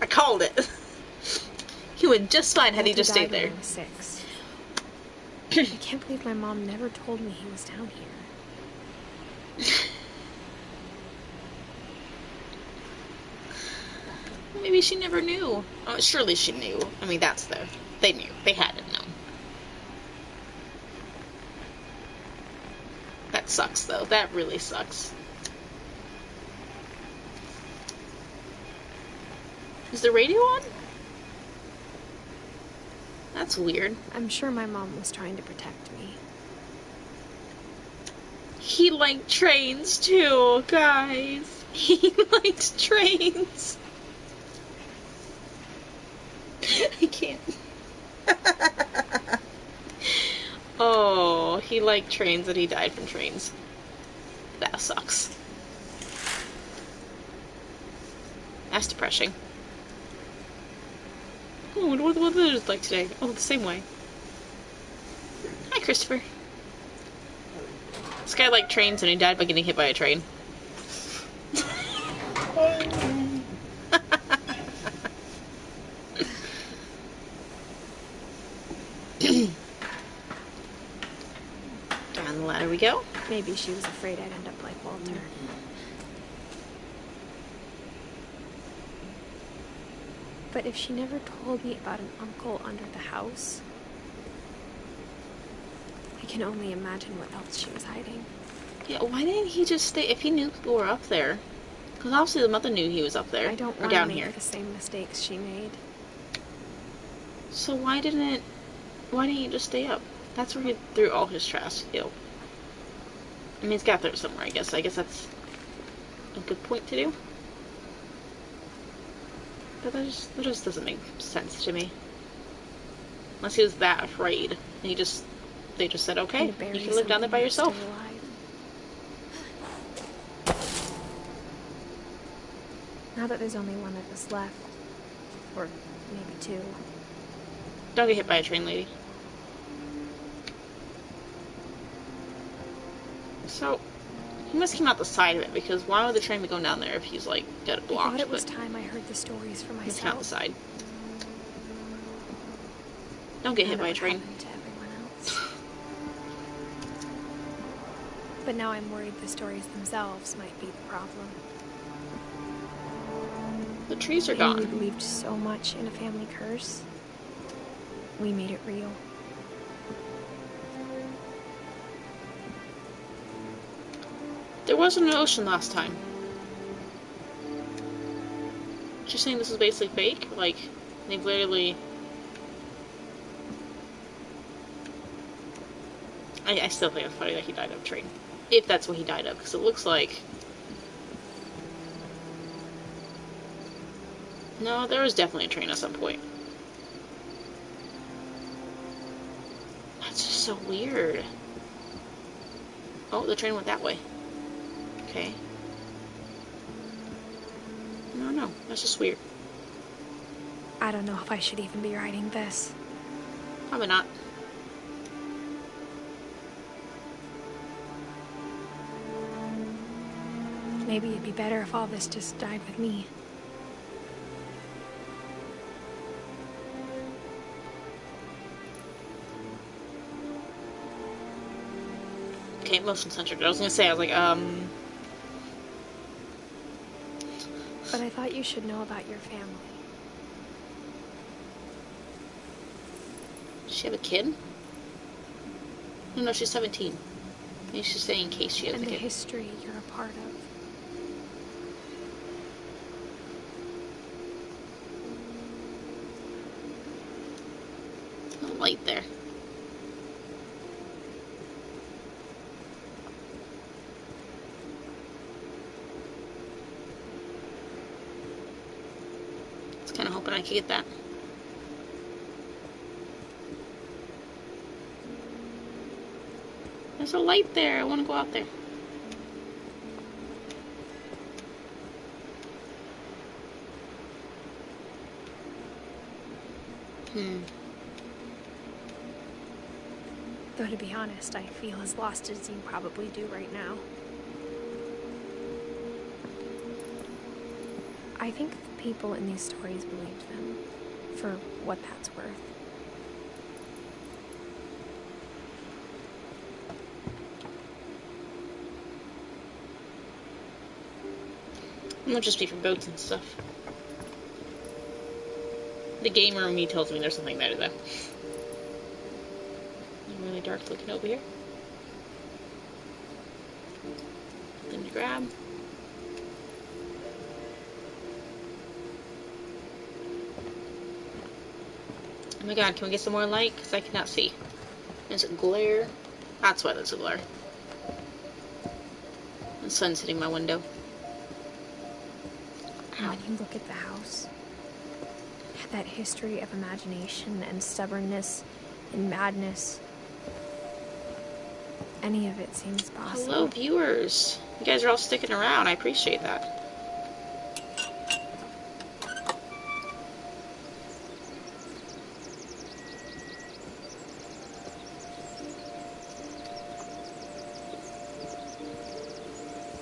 I called it. He would just fine had he just stayed there. I was 6. I can't believe my mom never told me he was down here. Maybe she never knew. Oh, surely she knew. I mean, that's the... They knew. They had to know. That sucks, though. That really sucks. Is the radio on? That's weird. I'm sure my mom was trying to protect me. He liked trains, too, guys. He liked trains. I can't. Oh, he liked trains and he died from trains. That sucks. That's depressing. Oh, I wonder what the weather is like today. Oh, the same way. Hi, Christopher. This guy liked trains and he died by getting hit by a train. Down the ladder we go. Maybe she was afraid I'd end up like Walter. But if she never told me about an uncle under the house, I can only imagine what else she was hiding. Yeah, why didn't he just stay if he knew people were up there? Because obviously the mother knew he was up there. I don't or want down to make here. the same mistakes she made. So why didn't he just stay up? That's where he threw all his trash. Ew. I mean, he's got there somewhere, I guess. I guess that's a good point to do. But that just doesn't make sense to me. Unless he was that afraid. And they just said, okay, you can live down there by yourself. Now that there's only one of us left, Or maybe 2. Don't get hit by a train, lady. So, he must come out the side of it, because why would the train be going down there if he's, like, got it blocked? I thought it was time I heard the stories for myself. He must come out the side. Don't get hit by a train. To everyone else. But now I'm worried the stories themselves might be the problem. The trees are We gone. believed so much in a family curse. We made it real. There wasn't an ocean last time. You're saying this is basically fake? Like, they've literally... I still think it's funny that he died of a train. If that's what he died of, because it looks like... No, there was definitely a train at some point. That's just so weird. Oh, the train went that way. Okay. No, that's just weird. I don't know if I should even be writing this. Probably not. Maybe it'd be better if all this just died with me. Okay, motion censored. I was gonna say, But I thought you should know about your family. Does she have a kid? No, she's 17. Maybe she's saying in case she has a And the kid. history you're a part of. A light there. I was kind of hoping I could get that. There's a light there. I want to go out there. Though to be honest, I feel as lost as you probably do right now. I think the people in these stories believed them, for what that's worth. It might just be for boats and stuff. The gamer in me tells me there's something better though. Really dark looking over here. Nothing to grab. Oh my god, can we get some more light? Because I cannot see. There's a glare. That's why there's a glare. The sun's hitting my window. When you look at the house, that history of imagination and stubbornness and madness, any of it seems possible. Hello, viewers. You guys are all sticking around. I appreciate that.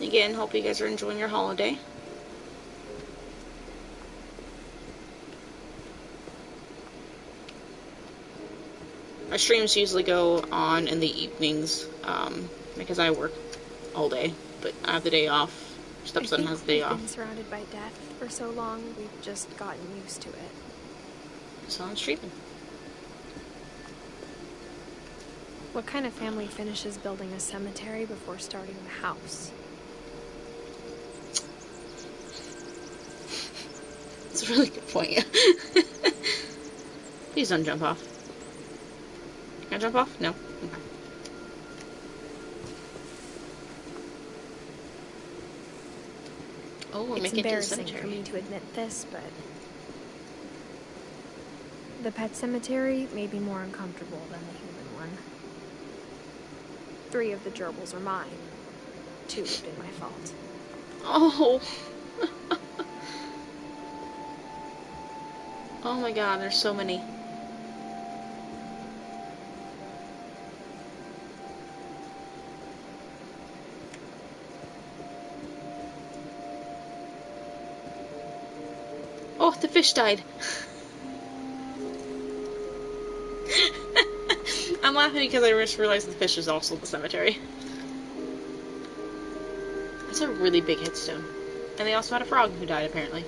Again, hope you guys are enjoying your holiday. Our streams usually go on in the evenings, because I work all day, but I have the day off. Stepson has the day off. We've been surrounded by death for so long, we've just gotten used to it. So I'm streaming. What kind of family finishes building a cemetery before starting the house? That's a really good point. Please don't jump off. Can I jump off? No? Okay. Oh, we're making it to the cemetery. It's embarrassing for me to admit this, but the pet cemetery may be more uncomfortable than the human one. 3 of the gerbils are mine. 2 have been my fault. Oh. Oh my god, there's so many. Oh, the fish died. I'm laughing because I just realized the fish is also in the cemetery. That's a really big headstone. And they also had a frog who died, apparently.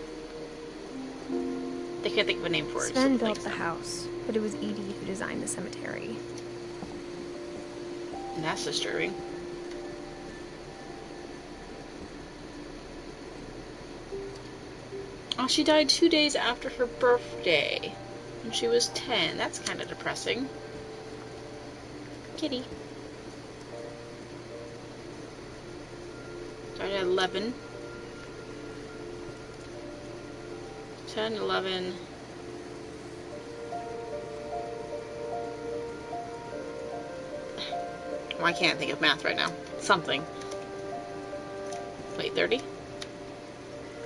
They can't think of a name for it. Sven built the house, but it was Edie who designed the cemetery. And that's disturbing. Oh, she died 2 days after her birthday. When she was 10. That's kind of depressing. Kitty. Died at 11. 10, 11. Well, I can't think of math right now. Something. Wait, 30?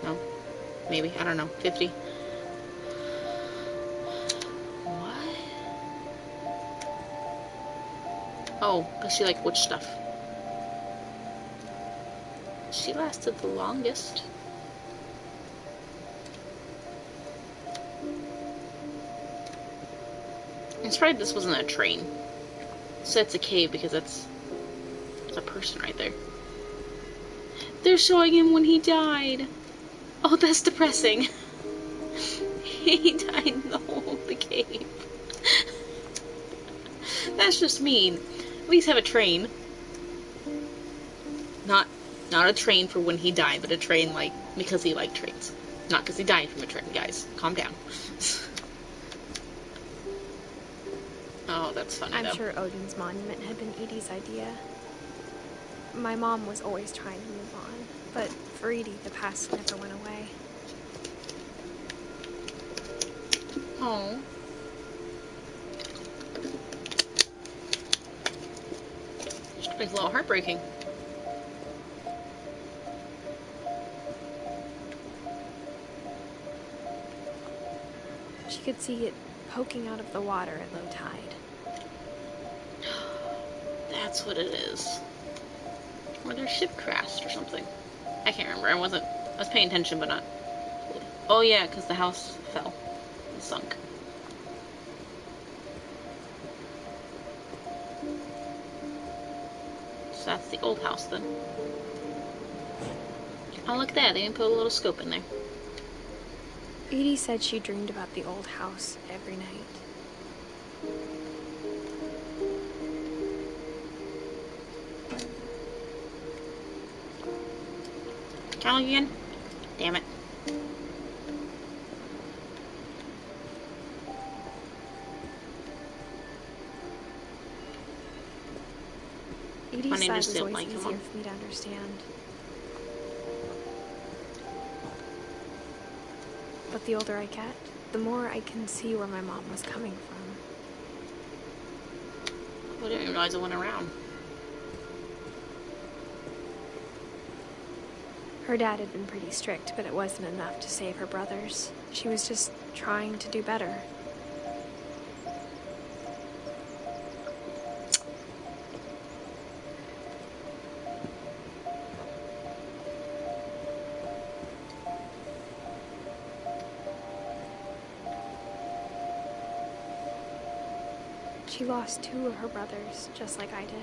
No. Maybe. I don't know. 50. What? Oh, because she like witch stuff. She lasted the longest. It's probably this wasn't a train. So it's a cave because it's a person right there. They're showing him when he died. Oh, that's depressing. He died in the hole of the cave. That's just mean. At least have a train. Not a train for when he died, but a train like because he liked trains. Not because he died from a train, guys. Calm down. Oh, that's funny, I'm though. sure Odin's monument had been Edie's idea. My mom was always trying to move on, but for Edie, the past never went away. Oh. It's a little heartbreaking. She could see it poking out of the water at low tide. That's what it is. Or their ship crashed or something. I can't remember. I was paying attention, but not. Oh yeah, because the house fell. It sunk. So that's the old house then. Oh, look there. They even put a little scope in there. Edie said she dreamed about the old house every night. Count again? Damn it. Edie's side was always like him easier on. for me to understand. But the older I get, the more I can see where my mom was coming from. I didn't even realize it went around. Her dad had been pretty strict, but it wasn't enough to save her brothers. She was just trying to do better. She lost 2 of her brothers, just like I did.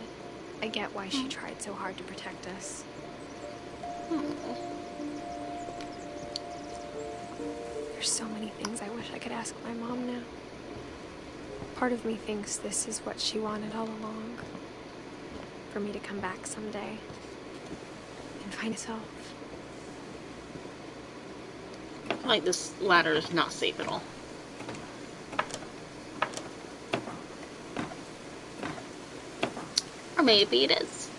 I get why she tried so hard to protect us. There's so many things I wish I could ask my mom now. Part of me thinks this is what she wanted all along. For me to come back someday and find myself. Like, this ladder is not safe at all. Or maybe it is.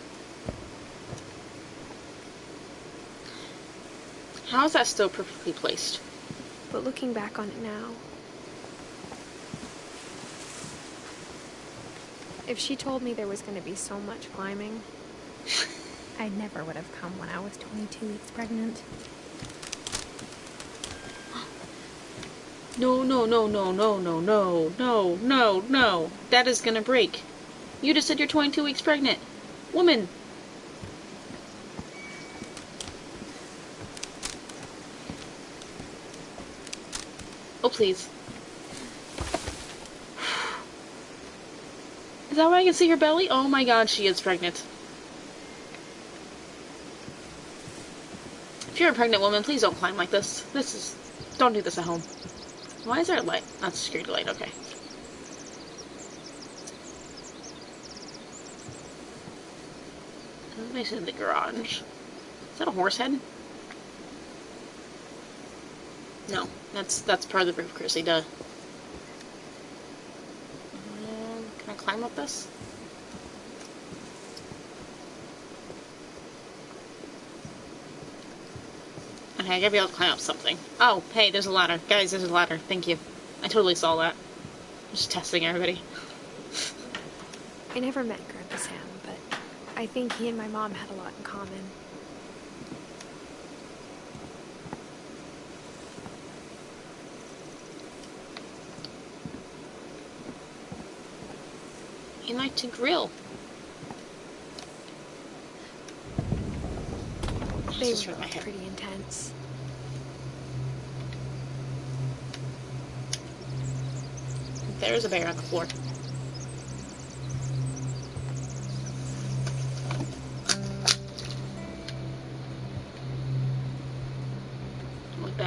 How is that still perfectly placed? But looking back on it now, if she told me there was going to be so much climbing, I never would have come when I was 22 weeks pregnant. No, no, no, no, no, no, no, no, no, no. That is gonna break. You just said you're 22 weeks pregnant. Woman. Oh, please. Is that why I can see her belly? Oh my god, she is pregnant. If you're a pregnant woman, please don't climb like this. Don't do this at home. Why is there a light? That's a security light, okay. This is the garage. Is that a horse head? No, that's part of the roof, Chrissy, duh. Can I climb up this? Okay, I gotta be able to climb up something. Oh, hey, there's a ladder. Guys, there's a ladder. Thank you. I totally saw that. Just testing everybody. I never met Grandpa Sam, but I think he and my mom had a lot in common. He liked to grill. They were pretty intense. There's a bear on the floor.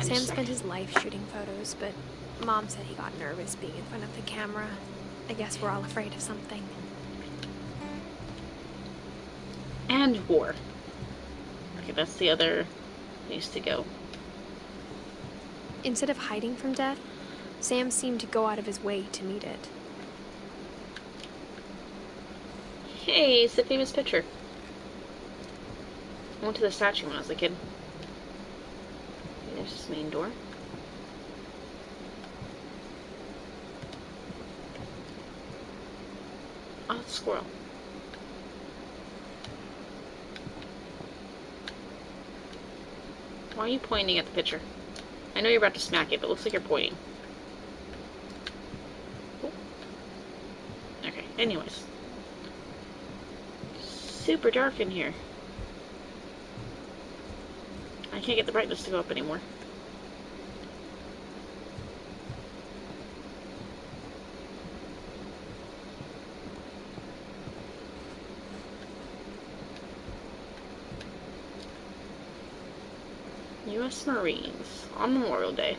Sam spent his life shooting photos, but Mom said he got nervous being in front of the camera. I guess we're all afraid of something. And war. Okay, that's the other place to go. Instead of hiding from death, Sam seemed to go out of his way to meet it. Hey, it's the famous picture. I went to the statue when I was a kid. There's this main door. Oh, it's a squirrel. Why are you pointing at the picture? I know you're about to smack it, but it looks like you're pointing. Oh. Okay, anyways. Super dark in here. I can't get the brightness to go up anymore. U.S. Marines on Memorial Day.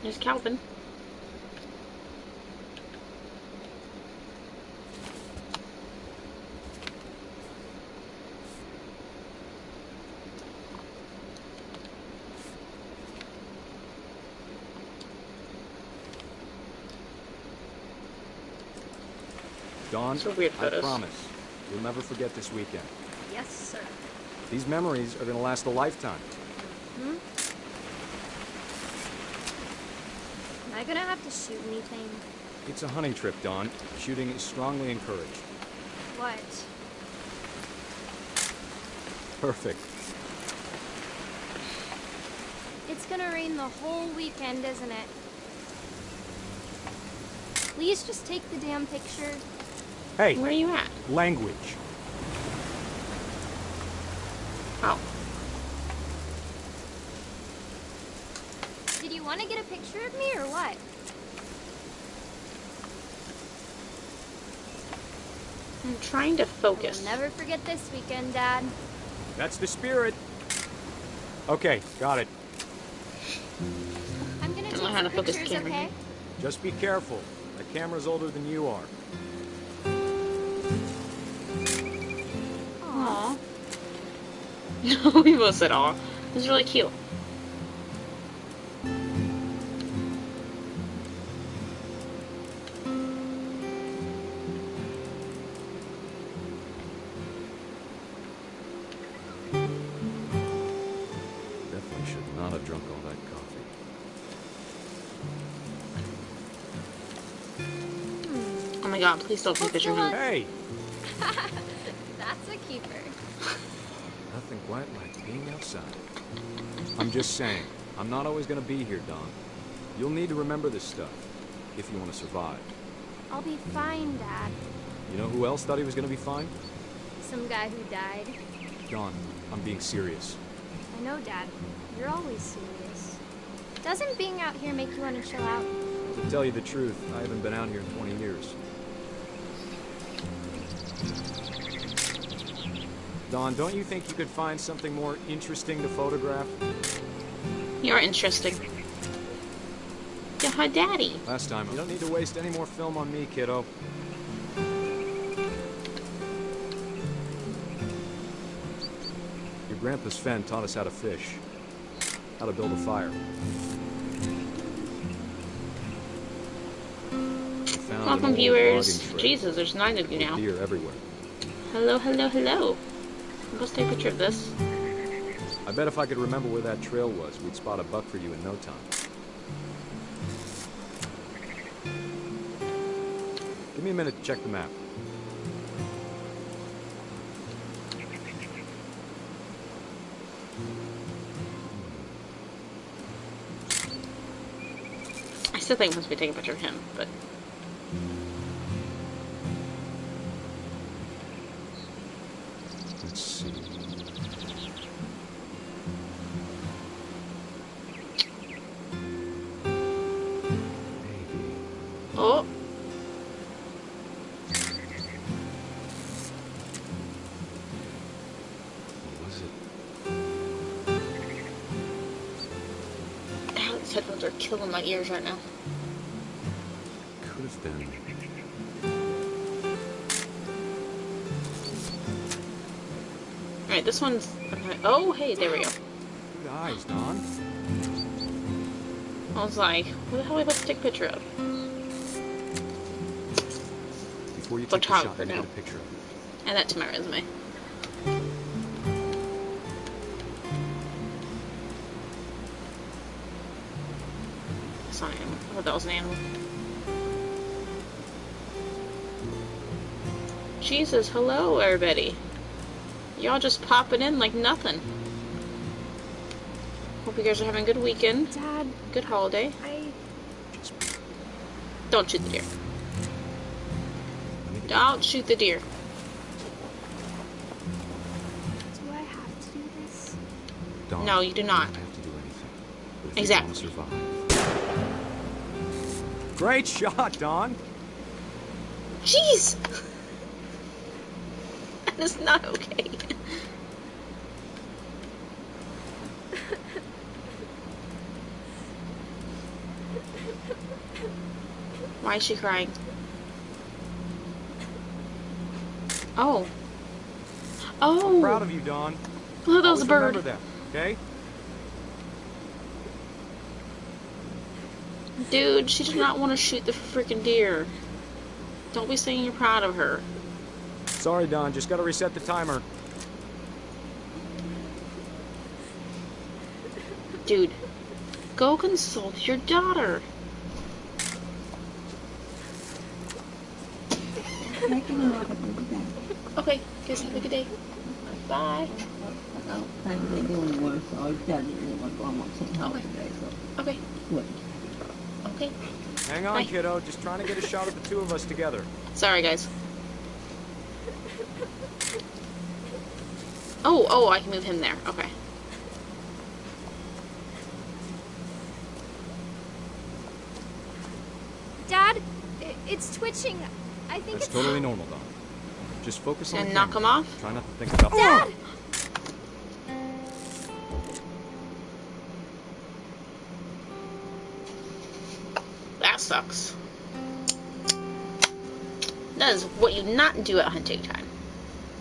There's Calvin. Dawn, so weird I photos. promise, you'll never forget this weekend. Yes, sir. These memories are going to last a lifetime. Hmm? Am I gonna have to shoot anything? It's a hunting trip, Dawn. Shooting is strongly encouraged. What? Perfect. It's gonna rain the whole weekend, isn't it? Please just take the damn picture. Hey! Where are you at? Language. Oh. Did you want to get a picture of me or what? I'm trying to focus. I'll never forget this weekend, Dad. That's the spirit. Okay, got it. I'm gonna I take don't know how to some focus pictures, camera okay? here. Just be careful. The camera's older than you are. Aww. No, we both said aw. It was really cute. Definitely should not have drunk all that coffee. Oh my god, please don't take a picture of me. Hey! That's a keeper. Nothing quite like being outside. I'm just saying, I'm not always gonna be here, Don. You'll need to remember this stuff, if you want to survive. I'll be fine, Dad. You know who else thought he was gonna be fine? Some guy who died. Don, I'm being serious. I know, Dad. You're always serious. Doesn't being out here make you want to chill out? To tell you the truth, I haven't been out here in 20 years. Don, don't you think you could find something more interesting to photograph? You're interesting. You're her daddy. Last time, you don't need to waste any more film on me, kiddo. Your grandpa's Fen taught us how to fish, how to build a fire. Welcome, viewers. Jesus, there's 9 of you now. Deer everywhere. Hello, hello, hello. Let's take a picture of this. I bet if I could remember where that trail was, we'd spot a buck for you in no time. Give me a minute to check the map. I still think once we take a picture of him, but... Let's see. Oh! What was it? Ow, these headphones are killing my ears right now. Could have been. Alright, this one's... Okay. Oh, hey, there we go. Good eyes, Don. I was like, what the hell are we about to take a picture of? Before you take the shot, Photographer get now. a picture of it. Add that to my resume. That's not an animal. I thought that was an animal. Jesus, hello everybody. Y'all just popping in like nothing. Hope you guys are having a good weekend. Dad, good holiday. Don't shoot the deer. Don't shoot the deer. Do I have to do this? Don, No, you do not. You don't have to do anything. But if Exactly. you want to survive. Great shot, Don. Jeez! That is not okay. Why is she crying? Oh. Oh! I'm proud of you, Don. Oh, that was a Always bird. remember that, okay? Dude, she did not want to shoot the freaking deer. Don't be saying you're proud of her. Sorry, Don. Just gotta reset the timer. Dude, go consult your daughter. Okay, guys, have a good day. Bye. Okay. Okay. Hang on, Bye. kiddo. Just trying to get a shot of the two of us together. Sorry, guys. Oh, I can move him there. Okay. Dad, it's twitching. I think That's it's... totally normal, Don. Just focus on And the knock camera. him off? Try not to think about... Dad! That sucks. That is what you not do at hunting time.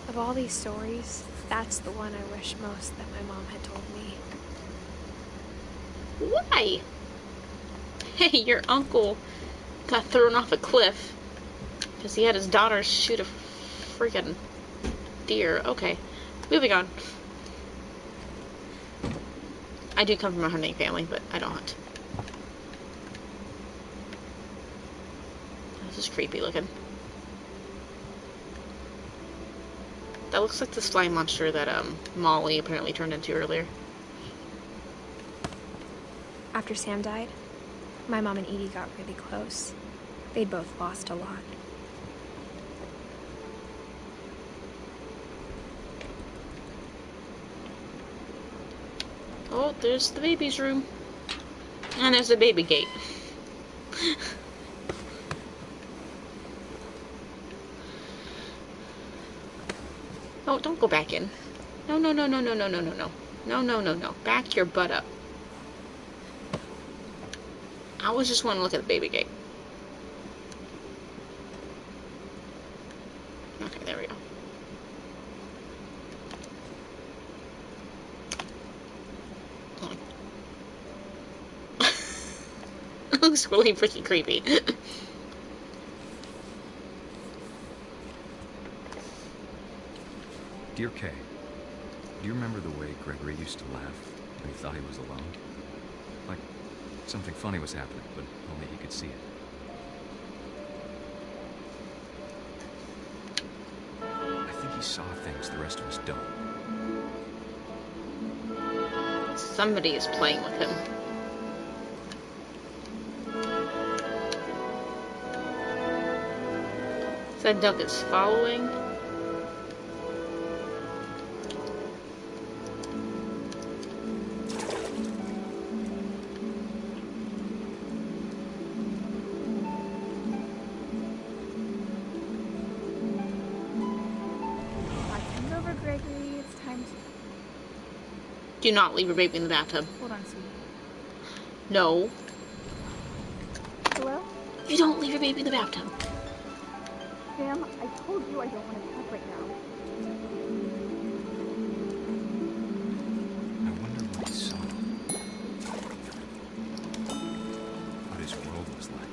Of all these stories, that's the one I wish most that my mom had told me. Why? Hey, your uncle got thrown off a cliff because he had his daughter shoot a freaking deer. Okay, moving on. I do come from a hunting family, but I don't hunt. This is creepy looking. That looks like the slime monster that Molly apparently turned into earlier. After Sam died, my mom and Edie got really close. They both lost a lot. Oh, there's the baby's room. And there's a baby gate. Oh, don't go back in. No, no, no, no, no, no, no, no, no. No, no, no, no. Back your butt up. I was just want to look at the baby gate. Okay, there we go. It looks really freaking creepy. Dear Kay, do you remember the way Gregory used to laugh when he thought he was alone? Like something funny was happening, but only he could see it. I think he saw things the rest of us don't. Somebody is playing with him. That duck is following. Watching over Gregory, it's time to... Do not leave your baby in the bathtub. Hold on, sweetie. No. Hello? You don't leave your baby in the bathtub. Sam, I told you I don't want to talk right now. I wonder what he saw. What his world was like.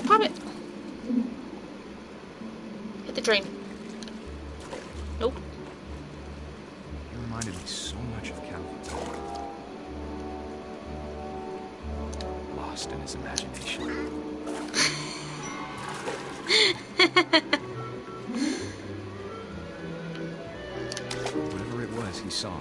Pop it. Hit the drain. Nope. He reminded me so much of Calvin. Lost in his imagination. Whatever it was, he saw.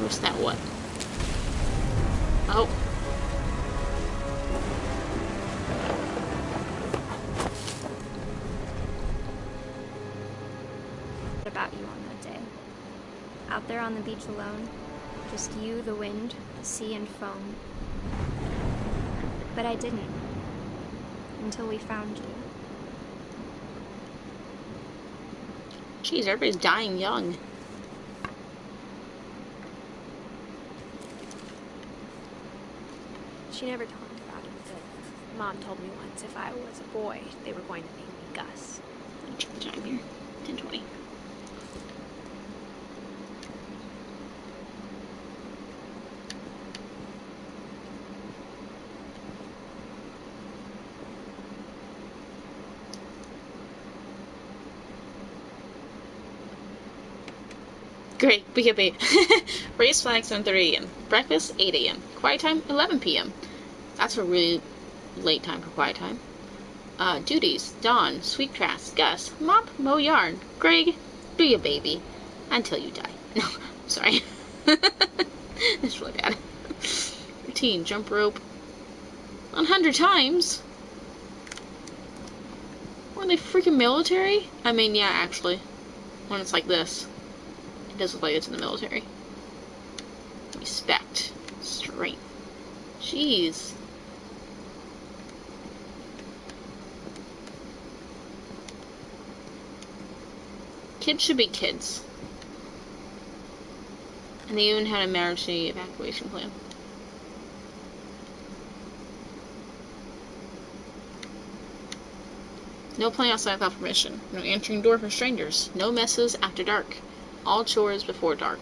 What's that? What? Oh. About you on that day. Out there on the beach alone. Just you, the wind, the sea, and foam. But I didn't. Until we found you. Jeez, everybody's dying young. She never told me about it, but Mom told me once if I was a boy, they were going to name me Gus. Check the time here. 10:20. Great, we get paid. Raise flags 7:30 a.m. Breakfast 8 a.m. Quiet time 11 p.m. That's a really late time for quiet time. Duties: Dawn, Sweetgrass, Gus, mop, mow yarn. Greg, do your baby until you die. No, I'm sorry. That's really bad. Routine: jump rope 100 times. Were they freaking military? I mean, yeah, actually, when it's like this. It does look like it's in the military. Respect. Strength. Jeez. Kids should be kids. And they even had an emergency evacuation plan. No playing outside without permission. No answering door for strangers. No messes after dark. All chores before dark.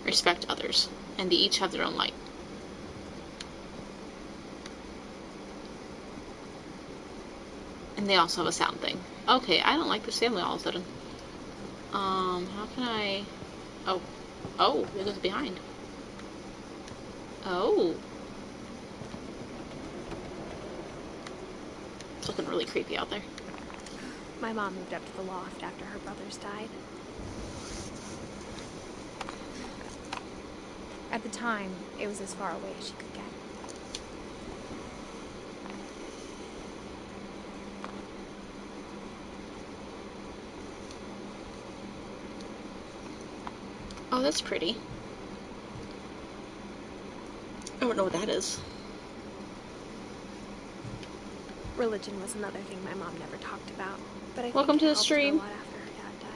Respect others. And they each have their own light. And they also have a sound thing. Okay, I don't like this family all of a sudden. How can I... Oh. Oh, it goes behind. Oh. It's looking really creepy out there. My mom moved up to the loft after her brothers died. At the time, it was as far away as she could get. Oh, that's pretty. I don't know what that is. Religion was another thing my mom never talked about, but I Welcome think to it the helped her stream. a lot after her dad died.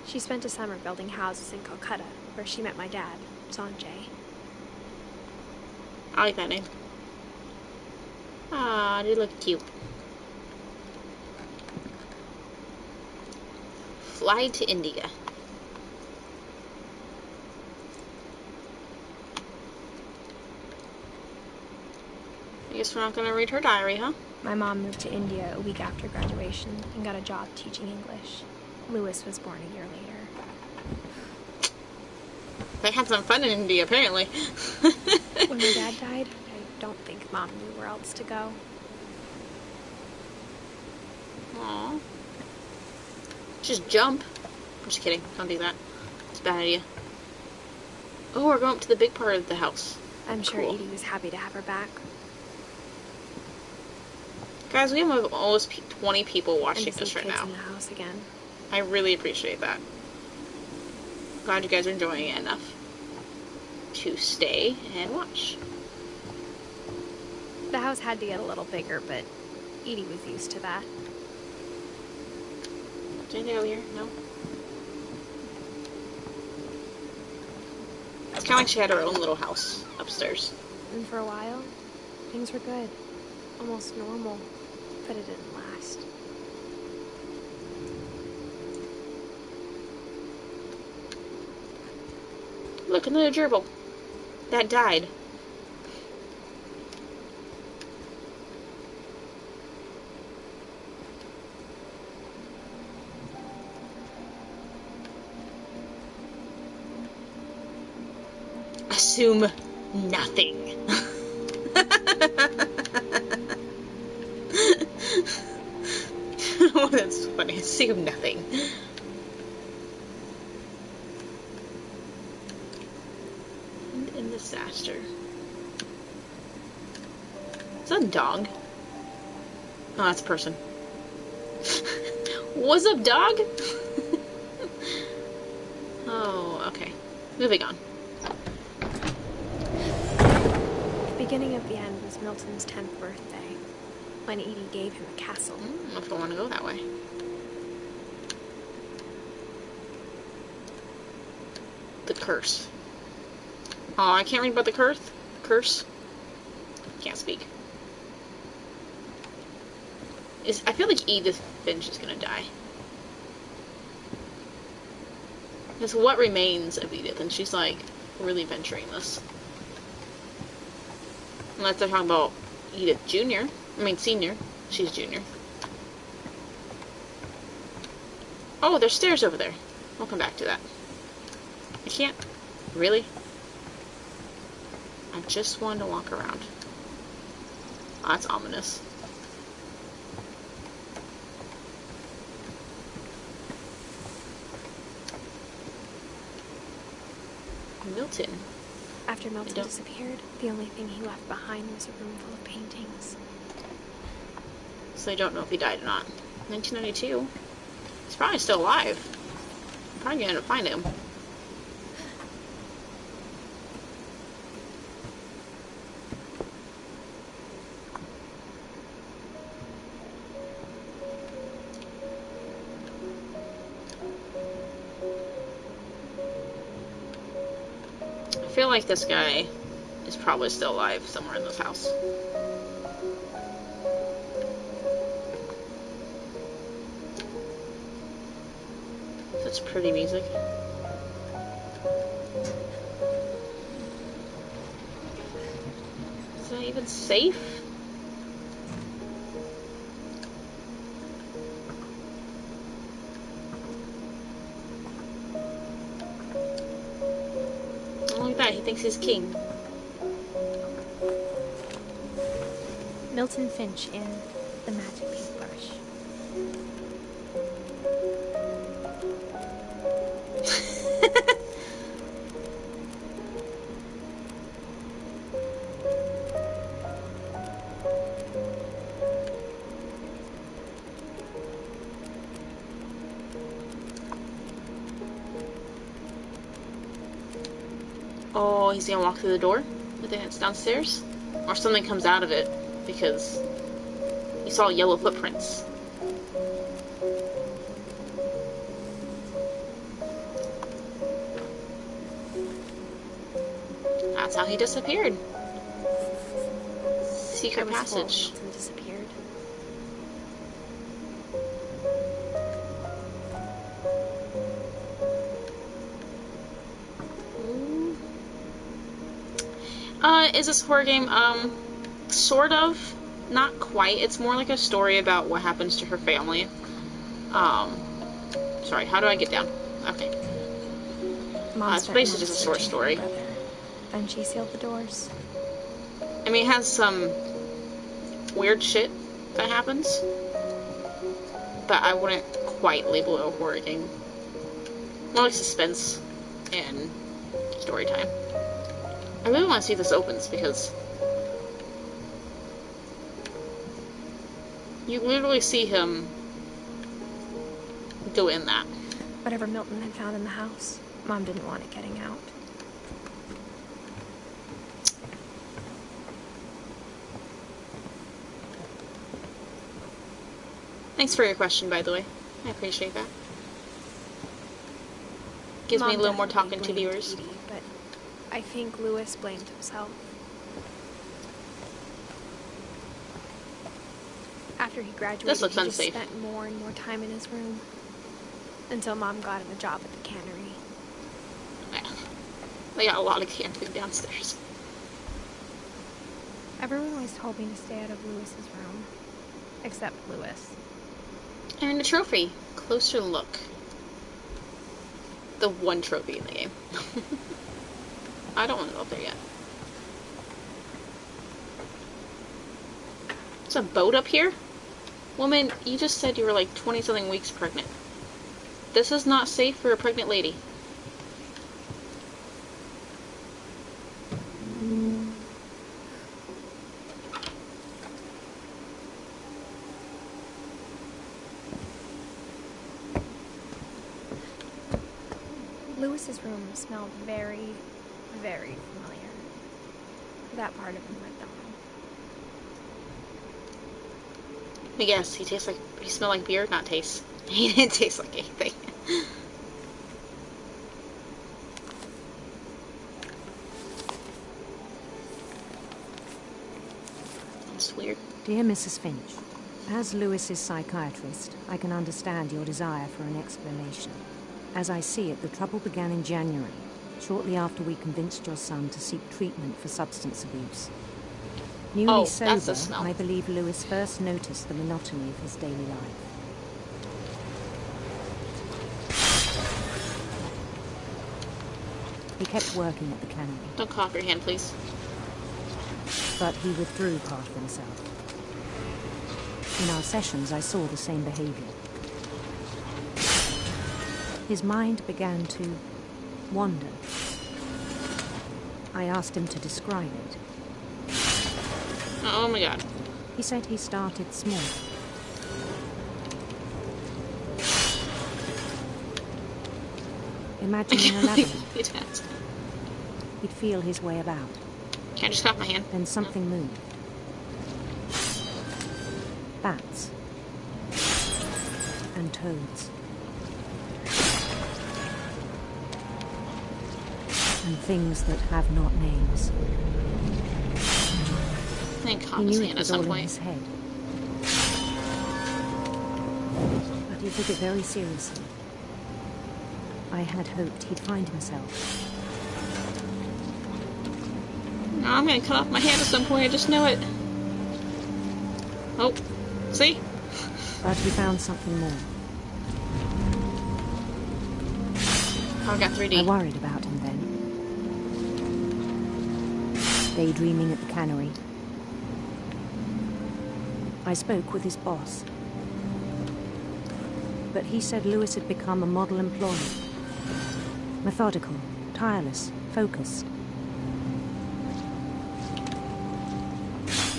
She spent a summer building houses in Calcutta, where she met my dad, Sanjay. I like that name. Ah, they look cute. Fly to India. I guess we're not gonna read her diary, huh? My mom moved to India a week after graduation and got a job teaching English. Lewis was born a year later. They had some fun in India, apparently. When my dad died, I don't think Mom knew where else to go. Aww. Just jump. I'm just kidding. Don't do that. It's a bad idea. Oh, we're going up to the big part of the house. I'm sure Cool. Edie was happy to have her back. Guys, we have almost 20 people watching And to this see right kids now. in the house again. I really appreciate that. Glad you guys are enjoying it enough to stay and watch. The house had to get a little bigger, but Edie was used to that. Is anything over here? No? It's kind of like she had her own little house upstairs. And for a while, things were good. Almost normal. But it didn't last. Look, another gerbil. That died. Assume nothing. funny. I assume nothing. In disaster. Is that a dog? Oh, that's a person. What's up, dog? Oh, okay. Moving on. The beginning of the end was Milton's 10th birthday, when Edie gave him a castle. I don't know if I want to go that way. The curse. Oh, I can't read about the curse. Can't speak. I feel like Edith Finch is gonna die. It's what remains of Edith, and she's like really venturing this. Unless they're talking about Edith Senior. She's Junior. Oh, there's stairs over there. I'll come back to that. I can't. Really? I just wanted to walk around. Oh, that's ominous. Milton. After Milton disappeared, the only thing he left behind was a room full of paintings. So I don't know if he died or not. 1992. He's probably still alive. I'm probably gonna find him. I feel like this guy is probably still alive somewhere in this house. Such pretty music. Is that even safe? Look at that, he thinks he's king. Milton Finch in The Magic Paintbrush. Oh, he's gonna walk through the door? I think it's downstairs? Or something comes out of it, because you saw yellow footprints. That's how he disappeared. Secret passage. Milton disappeared. Is this horror game? Sort of. Not quite. It's more like a story about what happens to her family. Sorry, how do I get down? Okay. It's basically just a short story. Then she sealed the doors. I mean, it has some weird shit that happens, but I wouldn't quite label it a horror game. More like suspense and story time. I really want to see if this opens, because you literally see him go in that. Whatever Milton had found in the house, Mom didn't want it getting out. Thanks for your question, by the way. I appreciate that. Gives me a little more talking to viewers. Edie, but I think Lewis blamed himself. After he graduated, This looks he unsafe. just spent more and more time in his room. Until Mom got him a job at the cannery. Yeah. They got a lot of canned food downstairs. Everyone always told me to stay out of Lewis's room. Except Lewis. And a trophy. Closer look. The one trophy in the game. I don't want to go up there yet. There's a boat up here? Woman, you just said you were like 20-something weeks pregnant. This is not safe for a pregnant lady. Lewis's room smelled very, very familiar. That part of him had gone. Let me guess, he smelled like beer? Not taste. He didn't taste like anything. That's weird. Dear Mrs. Finch, as Lewis's psychiatrist, I can understand your desire for an explanation. As I see it, the trouble began in January, shortly after we convinced your son to seek treatment for substance abuse. Newly that's the sober, smell. I believe Lewis first noticed the monotony of his daily life. He kept working at the cannery. Don't cough your hand, please. But he withdrew part of himself. In our sessions, I saw the same behavior. His mind began to wander. I asked him to describe it. Oh my god. He said he started small. Imagining a labyrinth. He'd feel his way about. Can I just cough my hand? Then something moved. Bats. And toads. And things that have not names. I think cough He his knew hand it at was all some in point. his head. But he took it very seriously. I had hoped he'd find himself. No, I'm gonna cut off my hand at some point, I just know it. Oh, see? But he found something more. Oh, I got 3D. I worried about him then. Daydreaming at the cannery. I spoke with his boss. But he said Lewis had become a model employee. Methodical, tireless, focused.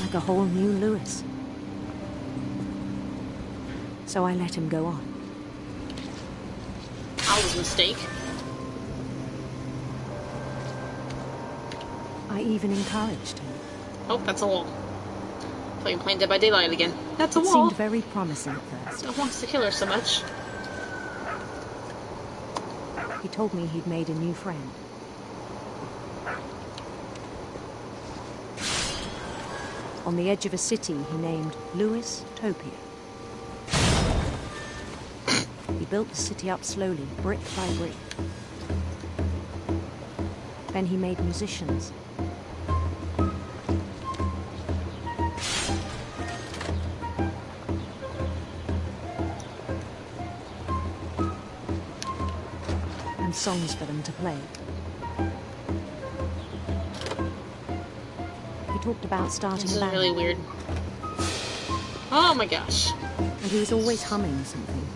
Like a whole new Lewis. So I let him go on. That was a mistake. I even encouraged him. Oh, that's a wall. I thought you were playing Dead by Daylight again. That's a It wall. seemed very promising at first. Still wants to kill her so much. He told me he'd made a new friend. On the edge of a city he named Lewis Topia. He built the city up slowly, brick by brick. Then he made musicians. And songs for them to play. He talked about starting This a is band. really weird. Oh my gosh. And he was always humming something.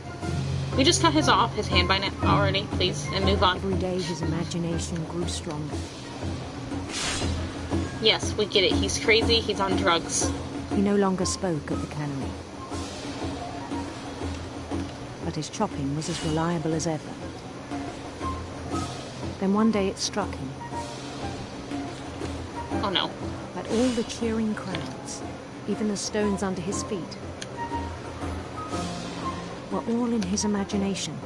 We just cut his hand by now already, please, and move on. Every day his imagination grew stronger. Yes, we get it. He's crazy. He's on drugs. He no longer spoke at the cannery. But his chopping was as reliable as ever. Then one day it struck him. Oh no. That all the cheering crowds, even the stones under his feet, were all in his imagination.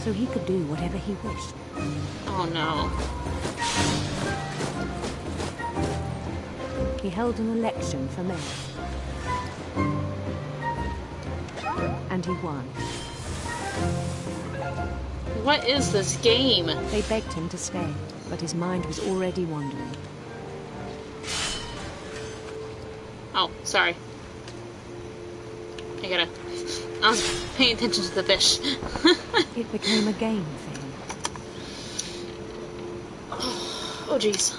So he could do whatever he wished. Oh no. He held an election for mayor. And he won. What is this game? They begged him to stay, but his mind was already wandering. Oh, sorry. I was paying attention to the fish. It became a game for him. Oh, jeez.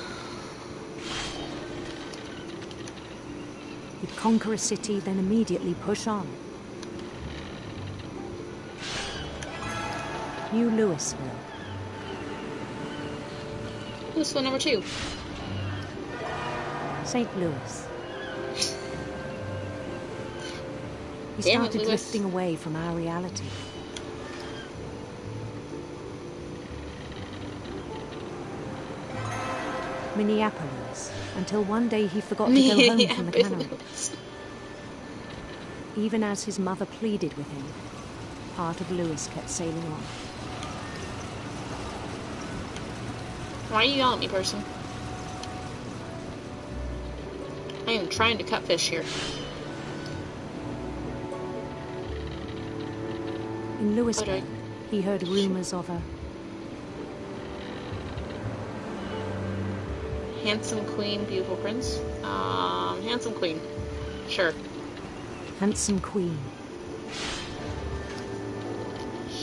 He'd conquer a city, then immediately push on. New Louisville. Louisville number 2. St. Louis. He Damn it, started Louis. drifting away from our reality. Minneapolis, until one day he forgot to go home from the cannery. Even as his mother pleaded with him, part of Louis kept sailing on. Why are you yelling at me, person? I am trying to cut fish here. In Louisville, he heard rumors of a handsome queen, beautiful prince. Handsome queen. Sure. handsome queen.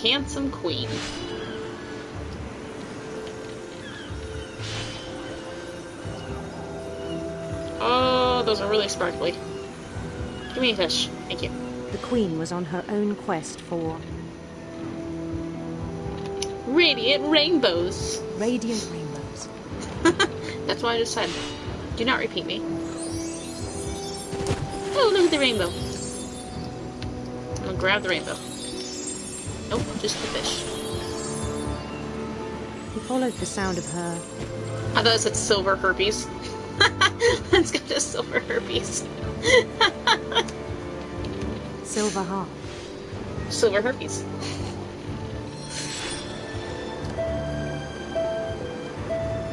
Handsome queen. Oh, those are really sparkly. Give me a fish. Thank you. The queen was on her own quest for radiant rainbows. Radiant rainbows. That's what I just said. Do not repeat me. Oh, look at the rainbow. I'm gonna grab the rainbow. Nope, just the fish. He followed the sound of her. I thought it said silver herpes. Let's go to silver herpes. Silver heart. Silver herpes.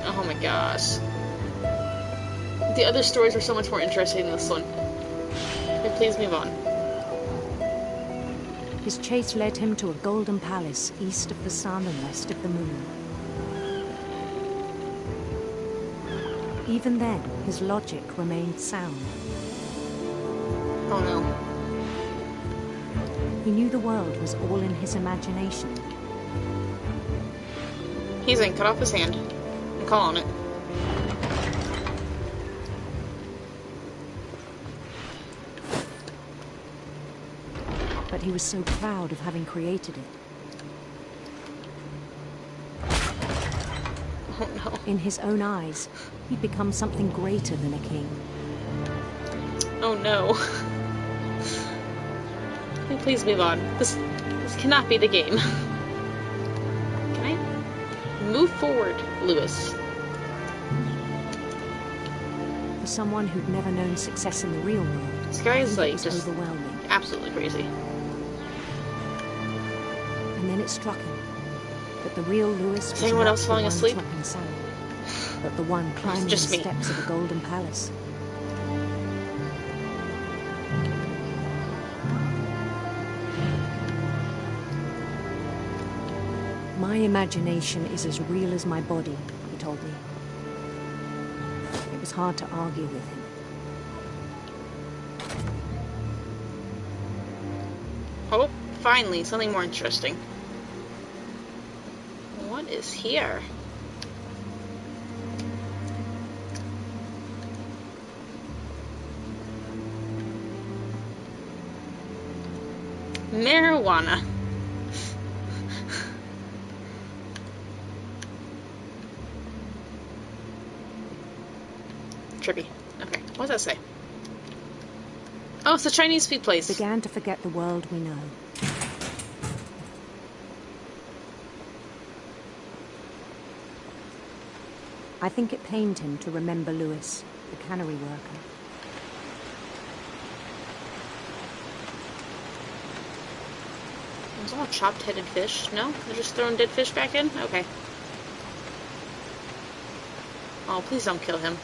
Oh my gosh. The other stories were so much more interesting than this one. Okay, please move on. His chase led him to a golden palace east of the sun and west of the moon. Even then, his logic remained sound. Oh no. He knew the world was all in his imagination. He's in. Cut off his hand. And call on it. But he was so proud of having created it. Oh no. In his own eyes, he'd become something greater than a king. Oh no. Can I please move on? This cannot be the game. Can I move forward, Lewis? For someone who'd never known success in the real world, This guy is like was just overwhelming. absolutely crazy. And then it struck him that the real Lewis was anyone not else the falling one asleep? chopping sand, but the one climbing the just me. steps of the golden palace. My imagination is as real as my body, he told me. It was hard to argue with him. Oh, finally, something more interesting. What is here? Marijuana. Trippy. Okay, what does that say? Oh, it's a Chinese food place. Began to forget the world we know. I think it pained him to remember Lewis, the cannery worker. Is all chopped-headed fish? No? They're just throwing dead fish back in? Okay. Oh, please don't kill him.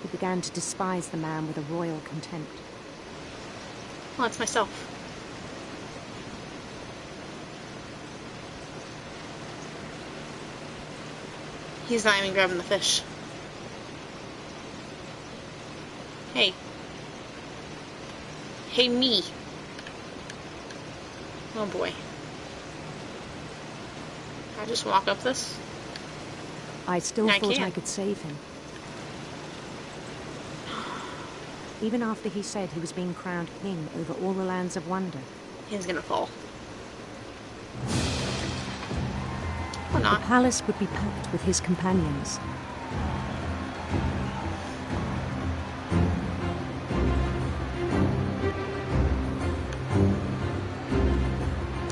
He began to despise the man with a royal contempt. Oh, it's myself. He's not even grabbing the fish. Hey. Hey, me. Oh boy. Can I just walk up this? I still I thought I can. could save him. Even after he said he was being crowned king over all the lands of wonder. He's gonna fall. Or The not. palace would be packed with his companions.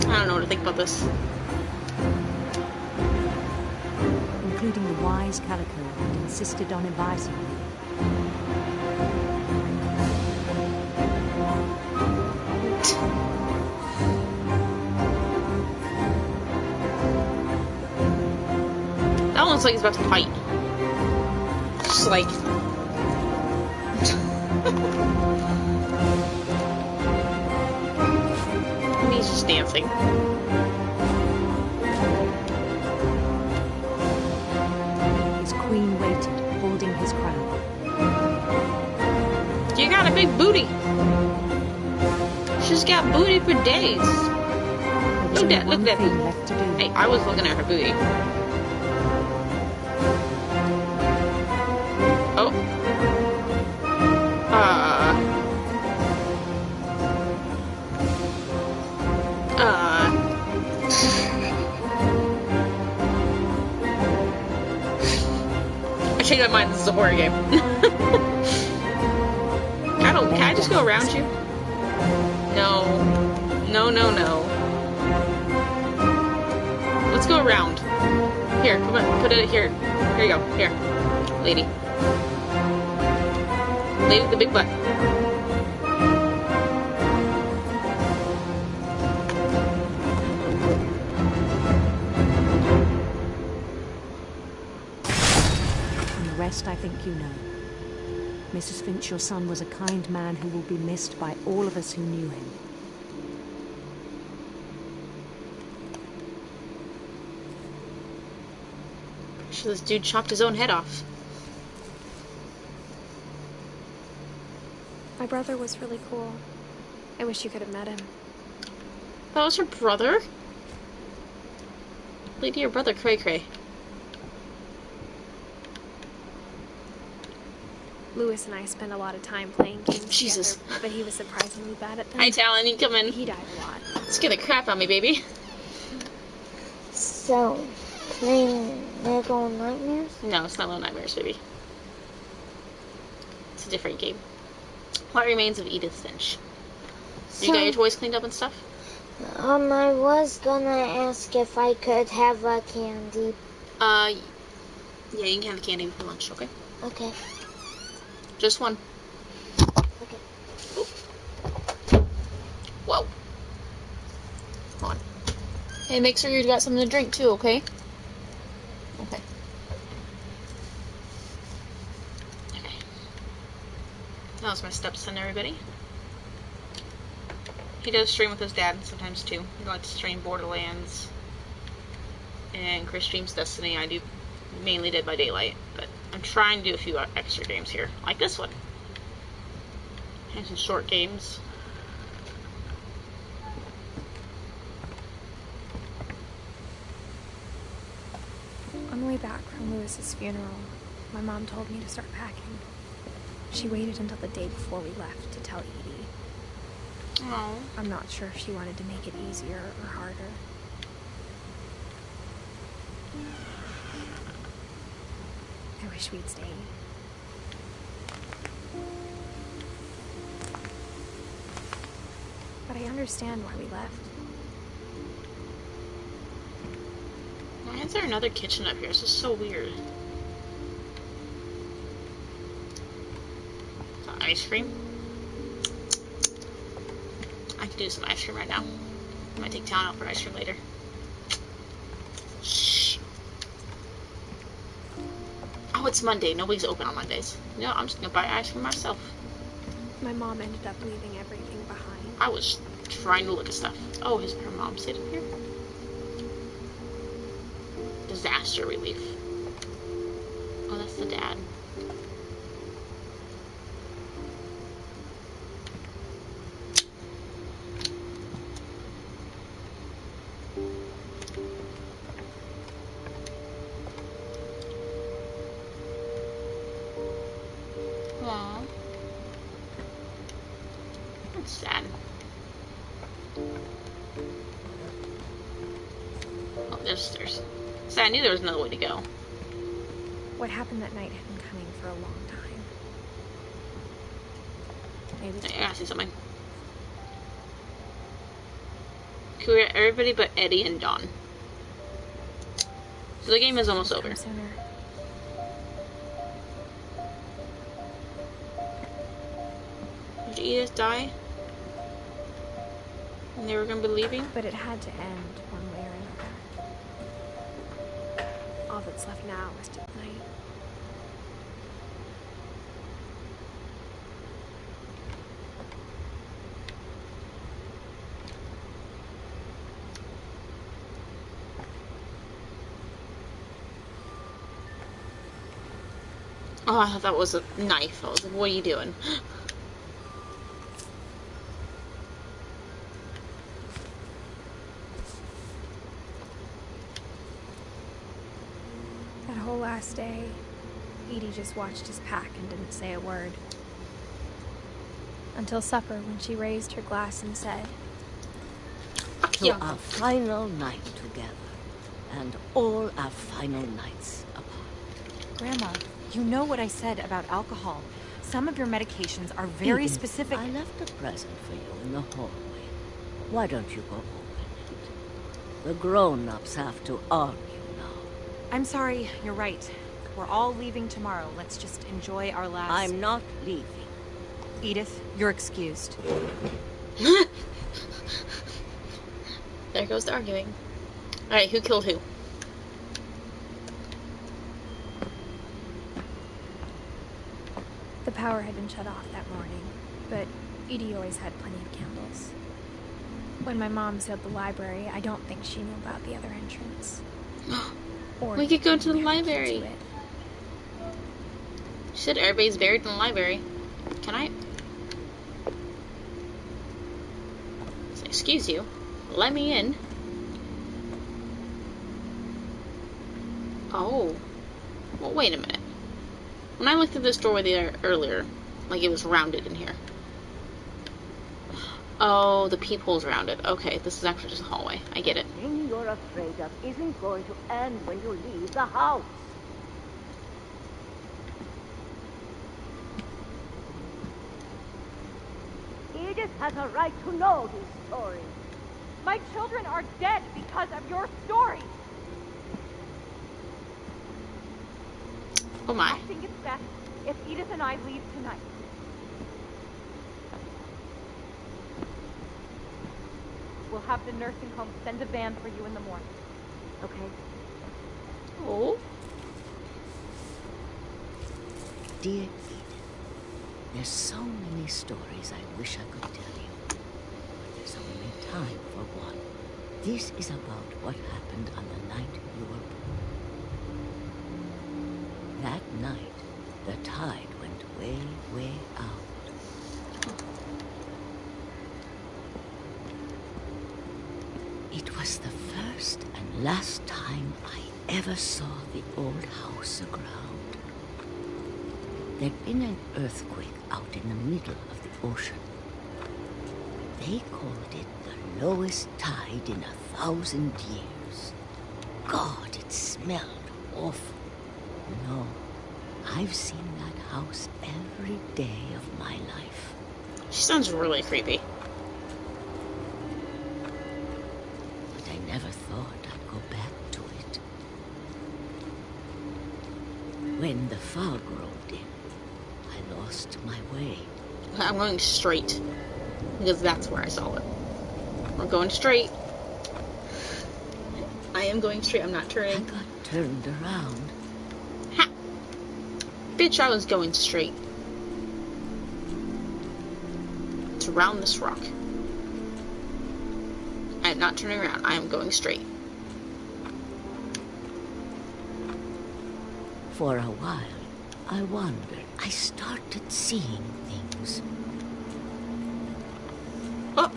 I don't know what to think about this. Including the wise Calico who insisted on advising me. That one looks like he's about to fight. Just like... And he's just dancing. His queen waited, holding his crown. You got a big booty. She's got booty for days. Look at that, look at that. Hey, I was looking at her booty. Oh. I changed my mind, this is a horror game. Can I just go around you? No. No, no, no. Let's go around. Here, come on, put it here. Here you go, here. Lady. Lady with the big butt. And the rest I think you know. Mrs. Finch, your son was a kind man who will be missed by all of us who knew him. Sure, this dude chopped his own head off. My brother was really cool. I wish you could have met him. That was her brother? Lady, your brother, cray cray. Lewis and I spent a lot of time playing games Jesus. together, but he was surprisingly bad at them. Hi, Talon, you come in. He died a lot. Scare the crap out of me, baby. So, playing Little Nightmares? No, it's not Little Nightmares, baby. It's a different game. What remains of Edith Finch? You got your toys cleaned up and stuff? I was gonna ask if I could have a candy. Yeah, you can have the candy for lunch, okay? Okay. Just one. Okay. Whoa. Hold on. Hey, make sure you got something to drink too, okay? Okay. Okay. That was my stepson, everybody. He does stream with his dad sometimes too. He likes to stream Borderlands. And Chris streams Destiny. I do mainly Dead by Daylight, but I'm trying to do a few extra games here, like this one. And some short games. On the way back from Lewis's funeral, my mom told me to start packing. She waited until the day before we left to tell Edie. Oh. I'm not sure if she wanted to make it easier or harder. I wish we'd stayed. But I understand why we left. Why is there another kitchen up here? This is so weird. Ice cream? I could do some ice cream right now. I might take Talon out for ice cream later. Shh. Oh, it's Monday. Nobody's open on Mondays. No, I'm just gonna buy ice cream myself. My mom ended up leaving everything behind. I was trying to look at stuff. Oh, her mom stayed up here? Disaster relief. Oh, that's the dad. That's sad. Oh, there's stairs. So I knew there was another way to go. What happened that night had been coming for a long time. Maybe. I see something. Clear everybody but Eddie and Dawn. So the game is almost over. Sooner. Did Edith die? And they were gonna be leaving? But it had to end one way or another. All that's left now is tonight. Oh, I thought that was a knife. I was like, what are you doing? That whole last day, Edie just watched us pack and didn't say a word. Until supper, when she raised her glass and said, To our final night together, and all our final nights apart. Grandma, you know what I said about alcohol. Some of your medications are very Edith, specific. I left a present for you in the hallway. Why don't you go open it? The grown-ups have to argue now. I'm sorry, you're right. We're all leaving tomorrow. Let's just enjoy our last... I'm not leaving. Edith, you're excused. There goes the arguing. Alright, who killed who? the power had been shut off that morning, but Edie always had plenty of candles. When my mom sealed the library, I don't think she knew about the other entrance. Or we could go to the library. To it. She said everybody's buried in the library. Can I? So, excuse you. Let me in. Oh. Well, wait a minute. When I looked at this doorway there earlier, like it was rounded in here. Oh, the peephole's rounded. Okay, this is actually just a hallway. I get it. The thing you're afraid of isn't going to end when you leave the house. Edith has a right to know these stories. My children are dead because of your story. Oh my. I think it's best if Edith and I leave tonight. We'll have the nursing home send a van for you in the morning. Okay? Oh. Dear Edith, there's so many stories I wish I could tell you. But there's only time for one. This is about what happened on the night you were born. That night, the tide went way, way out. It was the first and last time I ever saw the old house aground. There'd been an earthquake out in the middle of the ocean. They called it the lowest tide in 1,000 years. God, it smelled awful. No, I've seen that house every day of my life. She sounds really creepy. But I never thought I'd go back to it. When the fog rolled in, I lost my way. I'm going straight. Because that's where I saw it. We're going straight. I am going straight. I'm not turning. I got turned around. Ha! Bitch, I was going straight. It's around this rock. I am not turning around. I am going straight. For a while, I wondered. I started seeing things. Oh!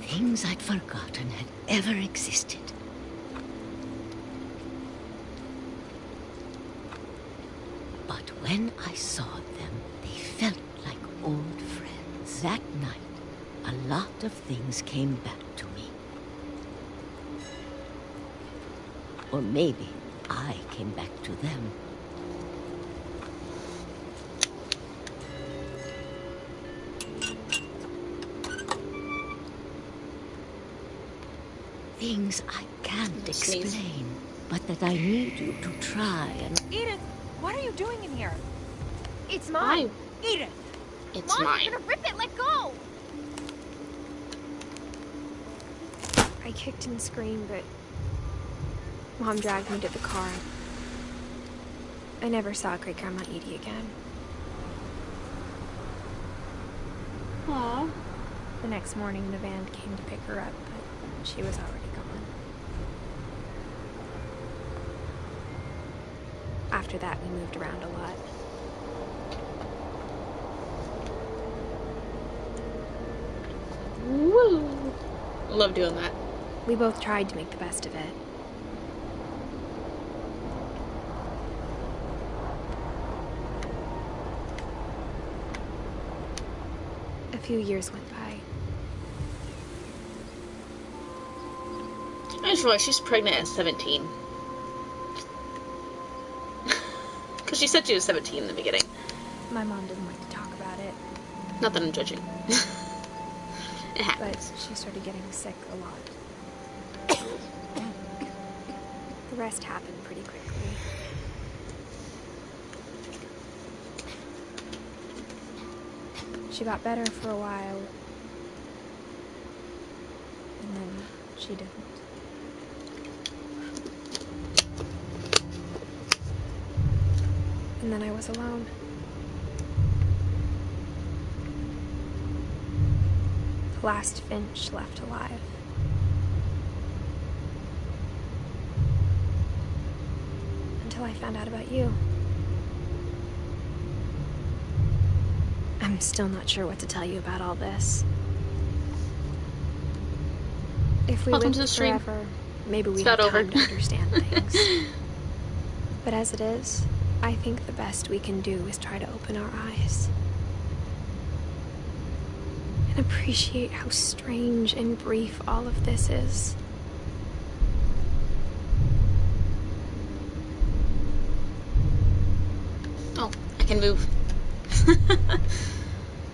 Things I'd forgotten had ever existed. But when I saw them, they felt like old friends. That night, a lot of things came back to me. Or maybe I came back to them. Things I can't explain, but that I need you to try and... Edith, what are you doing in here? It's mine. Edith! It's Mom, mine. you're gonna rip it! Let go! I kicked and screamed, but Mom dragged me to the car. I never saw Great-Grandma Edie again. Aww. The next morning, the van came to pick her up, but she was already gone. After that, we moved around a lot. Woo! Love doing that. We both tried to make the best of it. A few years went by. I just realized she's pregnant at 17. Because she said she was 17 in the beginning. My mom didn't like to talk about it. Not that I'm judging. It happens. But she started getting sick a lot. The rest happened pretty quickly. She got better for a while, and then she didn't. And then I was alone. The last Finch left alive. Until I found out about you. I'm still not sure what to tell you about all this. If we Welcome to the lived stream. forever, maybe we'd It's have not time over. to understand things. But as it is, I think the best we can do is try to open our eyes. And appreciate how strange and brief all of this is. Oh, I can move.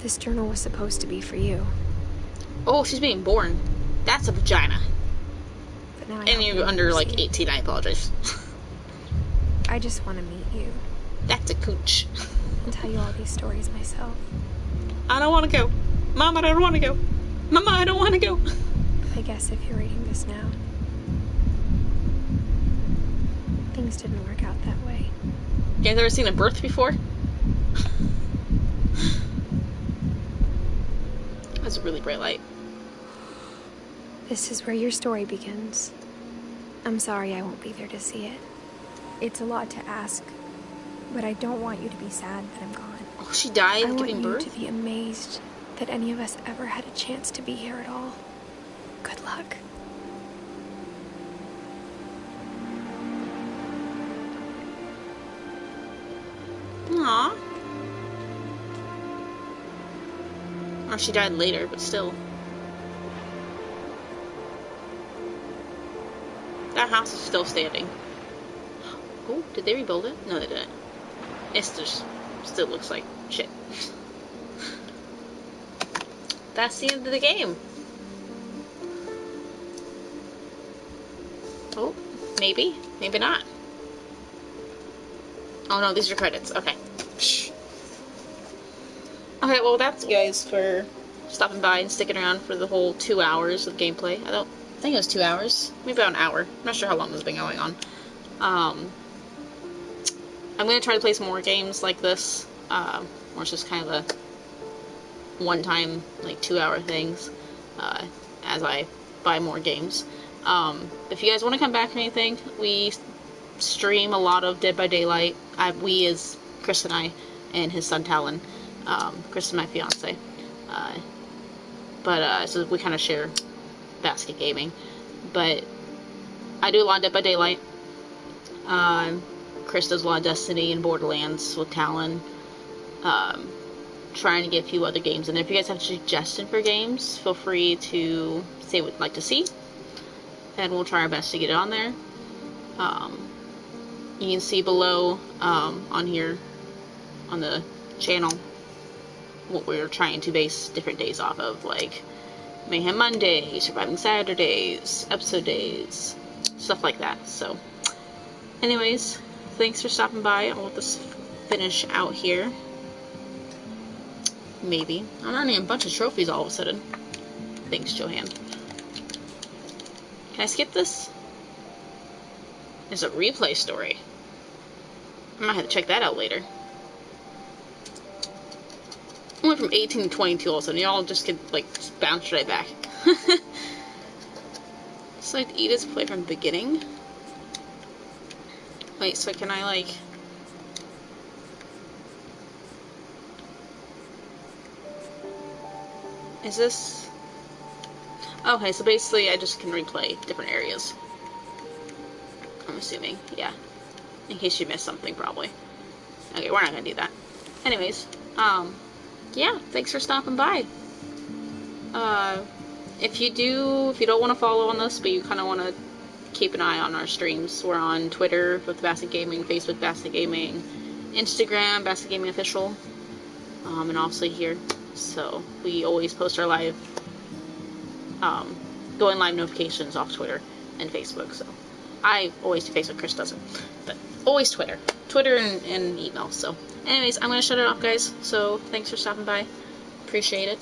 This journal was supposed to be for you. Oh, she's being born. That's a vagina. But now I And hope you're you'll under never like see it. 18, I apologize. I just want to meet you. That's a cooch. And tell you all these stories myself. I don't want to go. Mom, I don't want to go. Mama, I don't want to go. I guess if you're reading this now, things didn't work out that way. You guys ever seen a birth before? That's a really bright light. This is where your story begins. I'm sorry I won't be there to see it. It's a lot to ask, but I don't want you to be sad that I'm gone. Oh, she died I want giving you birth? to be amazed that any of us ever had a chance to be here at all. Good luck. Aww. Or she died later, but still. That house is still standing. Oh, did they rebuild it? No, they didn't. It's just still looks like shit. That's the end of the game. Oh, maybe. Maybe not. Oh no, these are credits. Okay. Psh. Okay, well that's guys for stopping by and sticking around for the whole 2 hours of gameplay. I think it was 2 hours. Maybe about an hour. I'm not sure how long this has been going on. I'm going to try to play some more games like this. Or it's just kind of a one-time, like 2-hour things. As I buy more games. If you guys want to come back or anything, we stream a lot of Dead by Daylight. We is Chris and I and his son Talon. Chris is my fiance. So we kind of share basket gaming. But I do a lot of Dead by Daylight. Chris does a lot of Destiny and Borderlands with Talon. Trying to get a few other games in there. If you guys have suggestions for games, feel free to say what you'd like to see, and we'll try our best to get it on there. You can see below on here on the channel what we're trying to base different days off of, like Mayhem Monday, Surviving Saturdays, episode days, stuff like that. So anyways, thanks for stopping by. I'll let this finish out here. Maybe. I'm earning a bunch of trophies all of a sudden. Thanks, Johan. Can I skip this? There's a replay story. I might have to check that out later. I went from 18 to 22 all of a sudden. Y'all just could, like, just bounce right back. Select Edith's play from the beginning. Wait, so can I, like... Is this... Okay, so basically I just can replay different areas. I'm assuming, yeah. In case you missed something, probably. Okay, we're not gonna do that. Anyways, yeah, thanks for stopping by. If you don't want to follow on this, but you kind of want to keep an eye on our streams, we're on Twitter with Basket Gaming, Facebook Basket Gaming, Instagram Basket Gaming Official, and obviously here. So we always post our live, going live notifications off Twitter and Facebook. So I always do Facebook, Chris doesn't, but always Twitter and email. So anyways, I'm gonna shut it off, guys. So thanks for stopping by, appreciate it.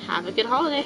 Have a good holiday.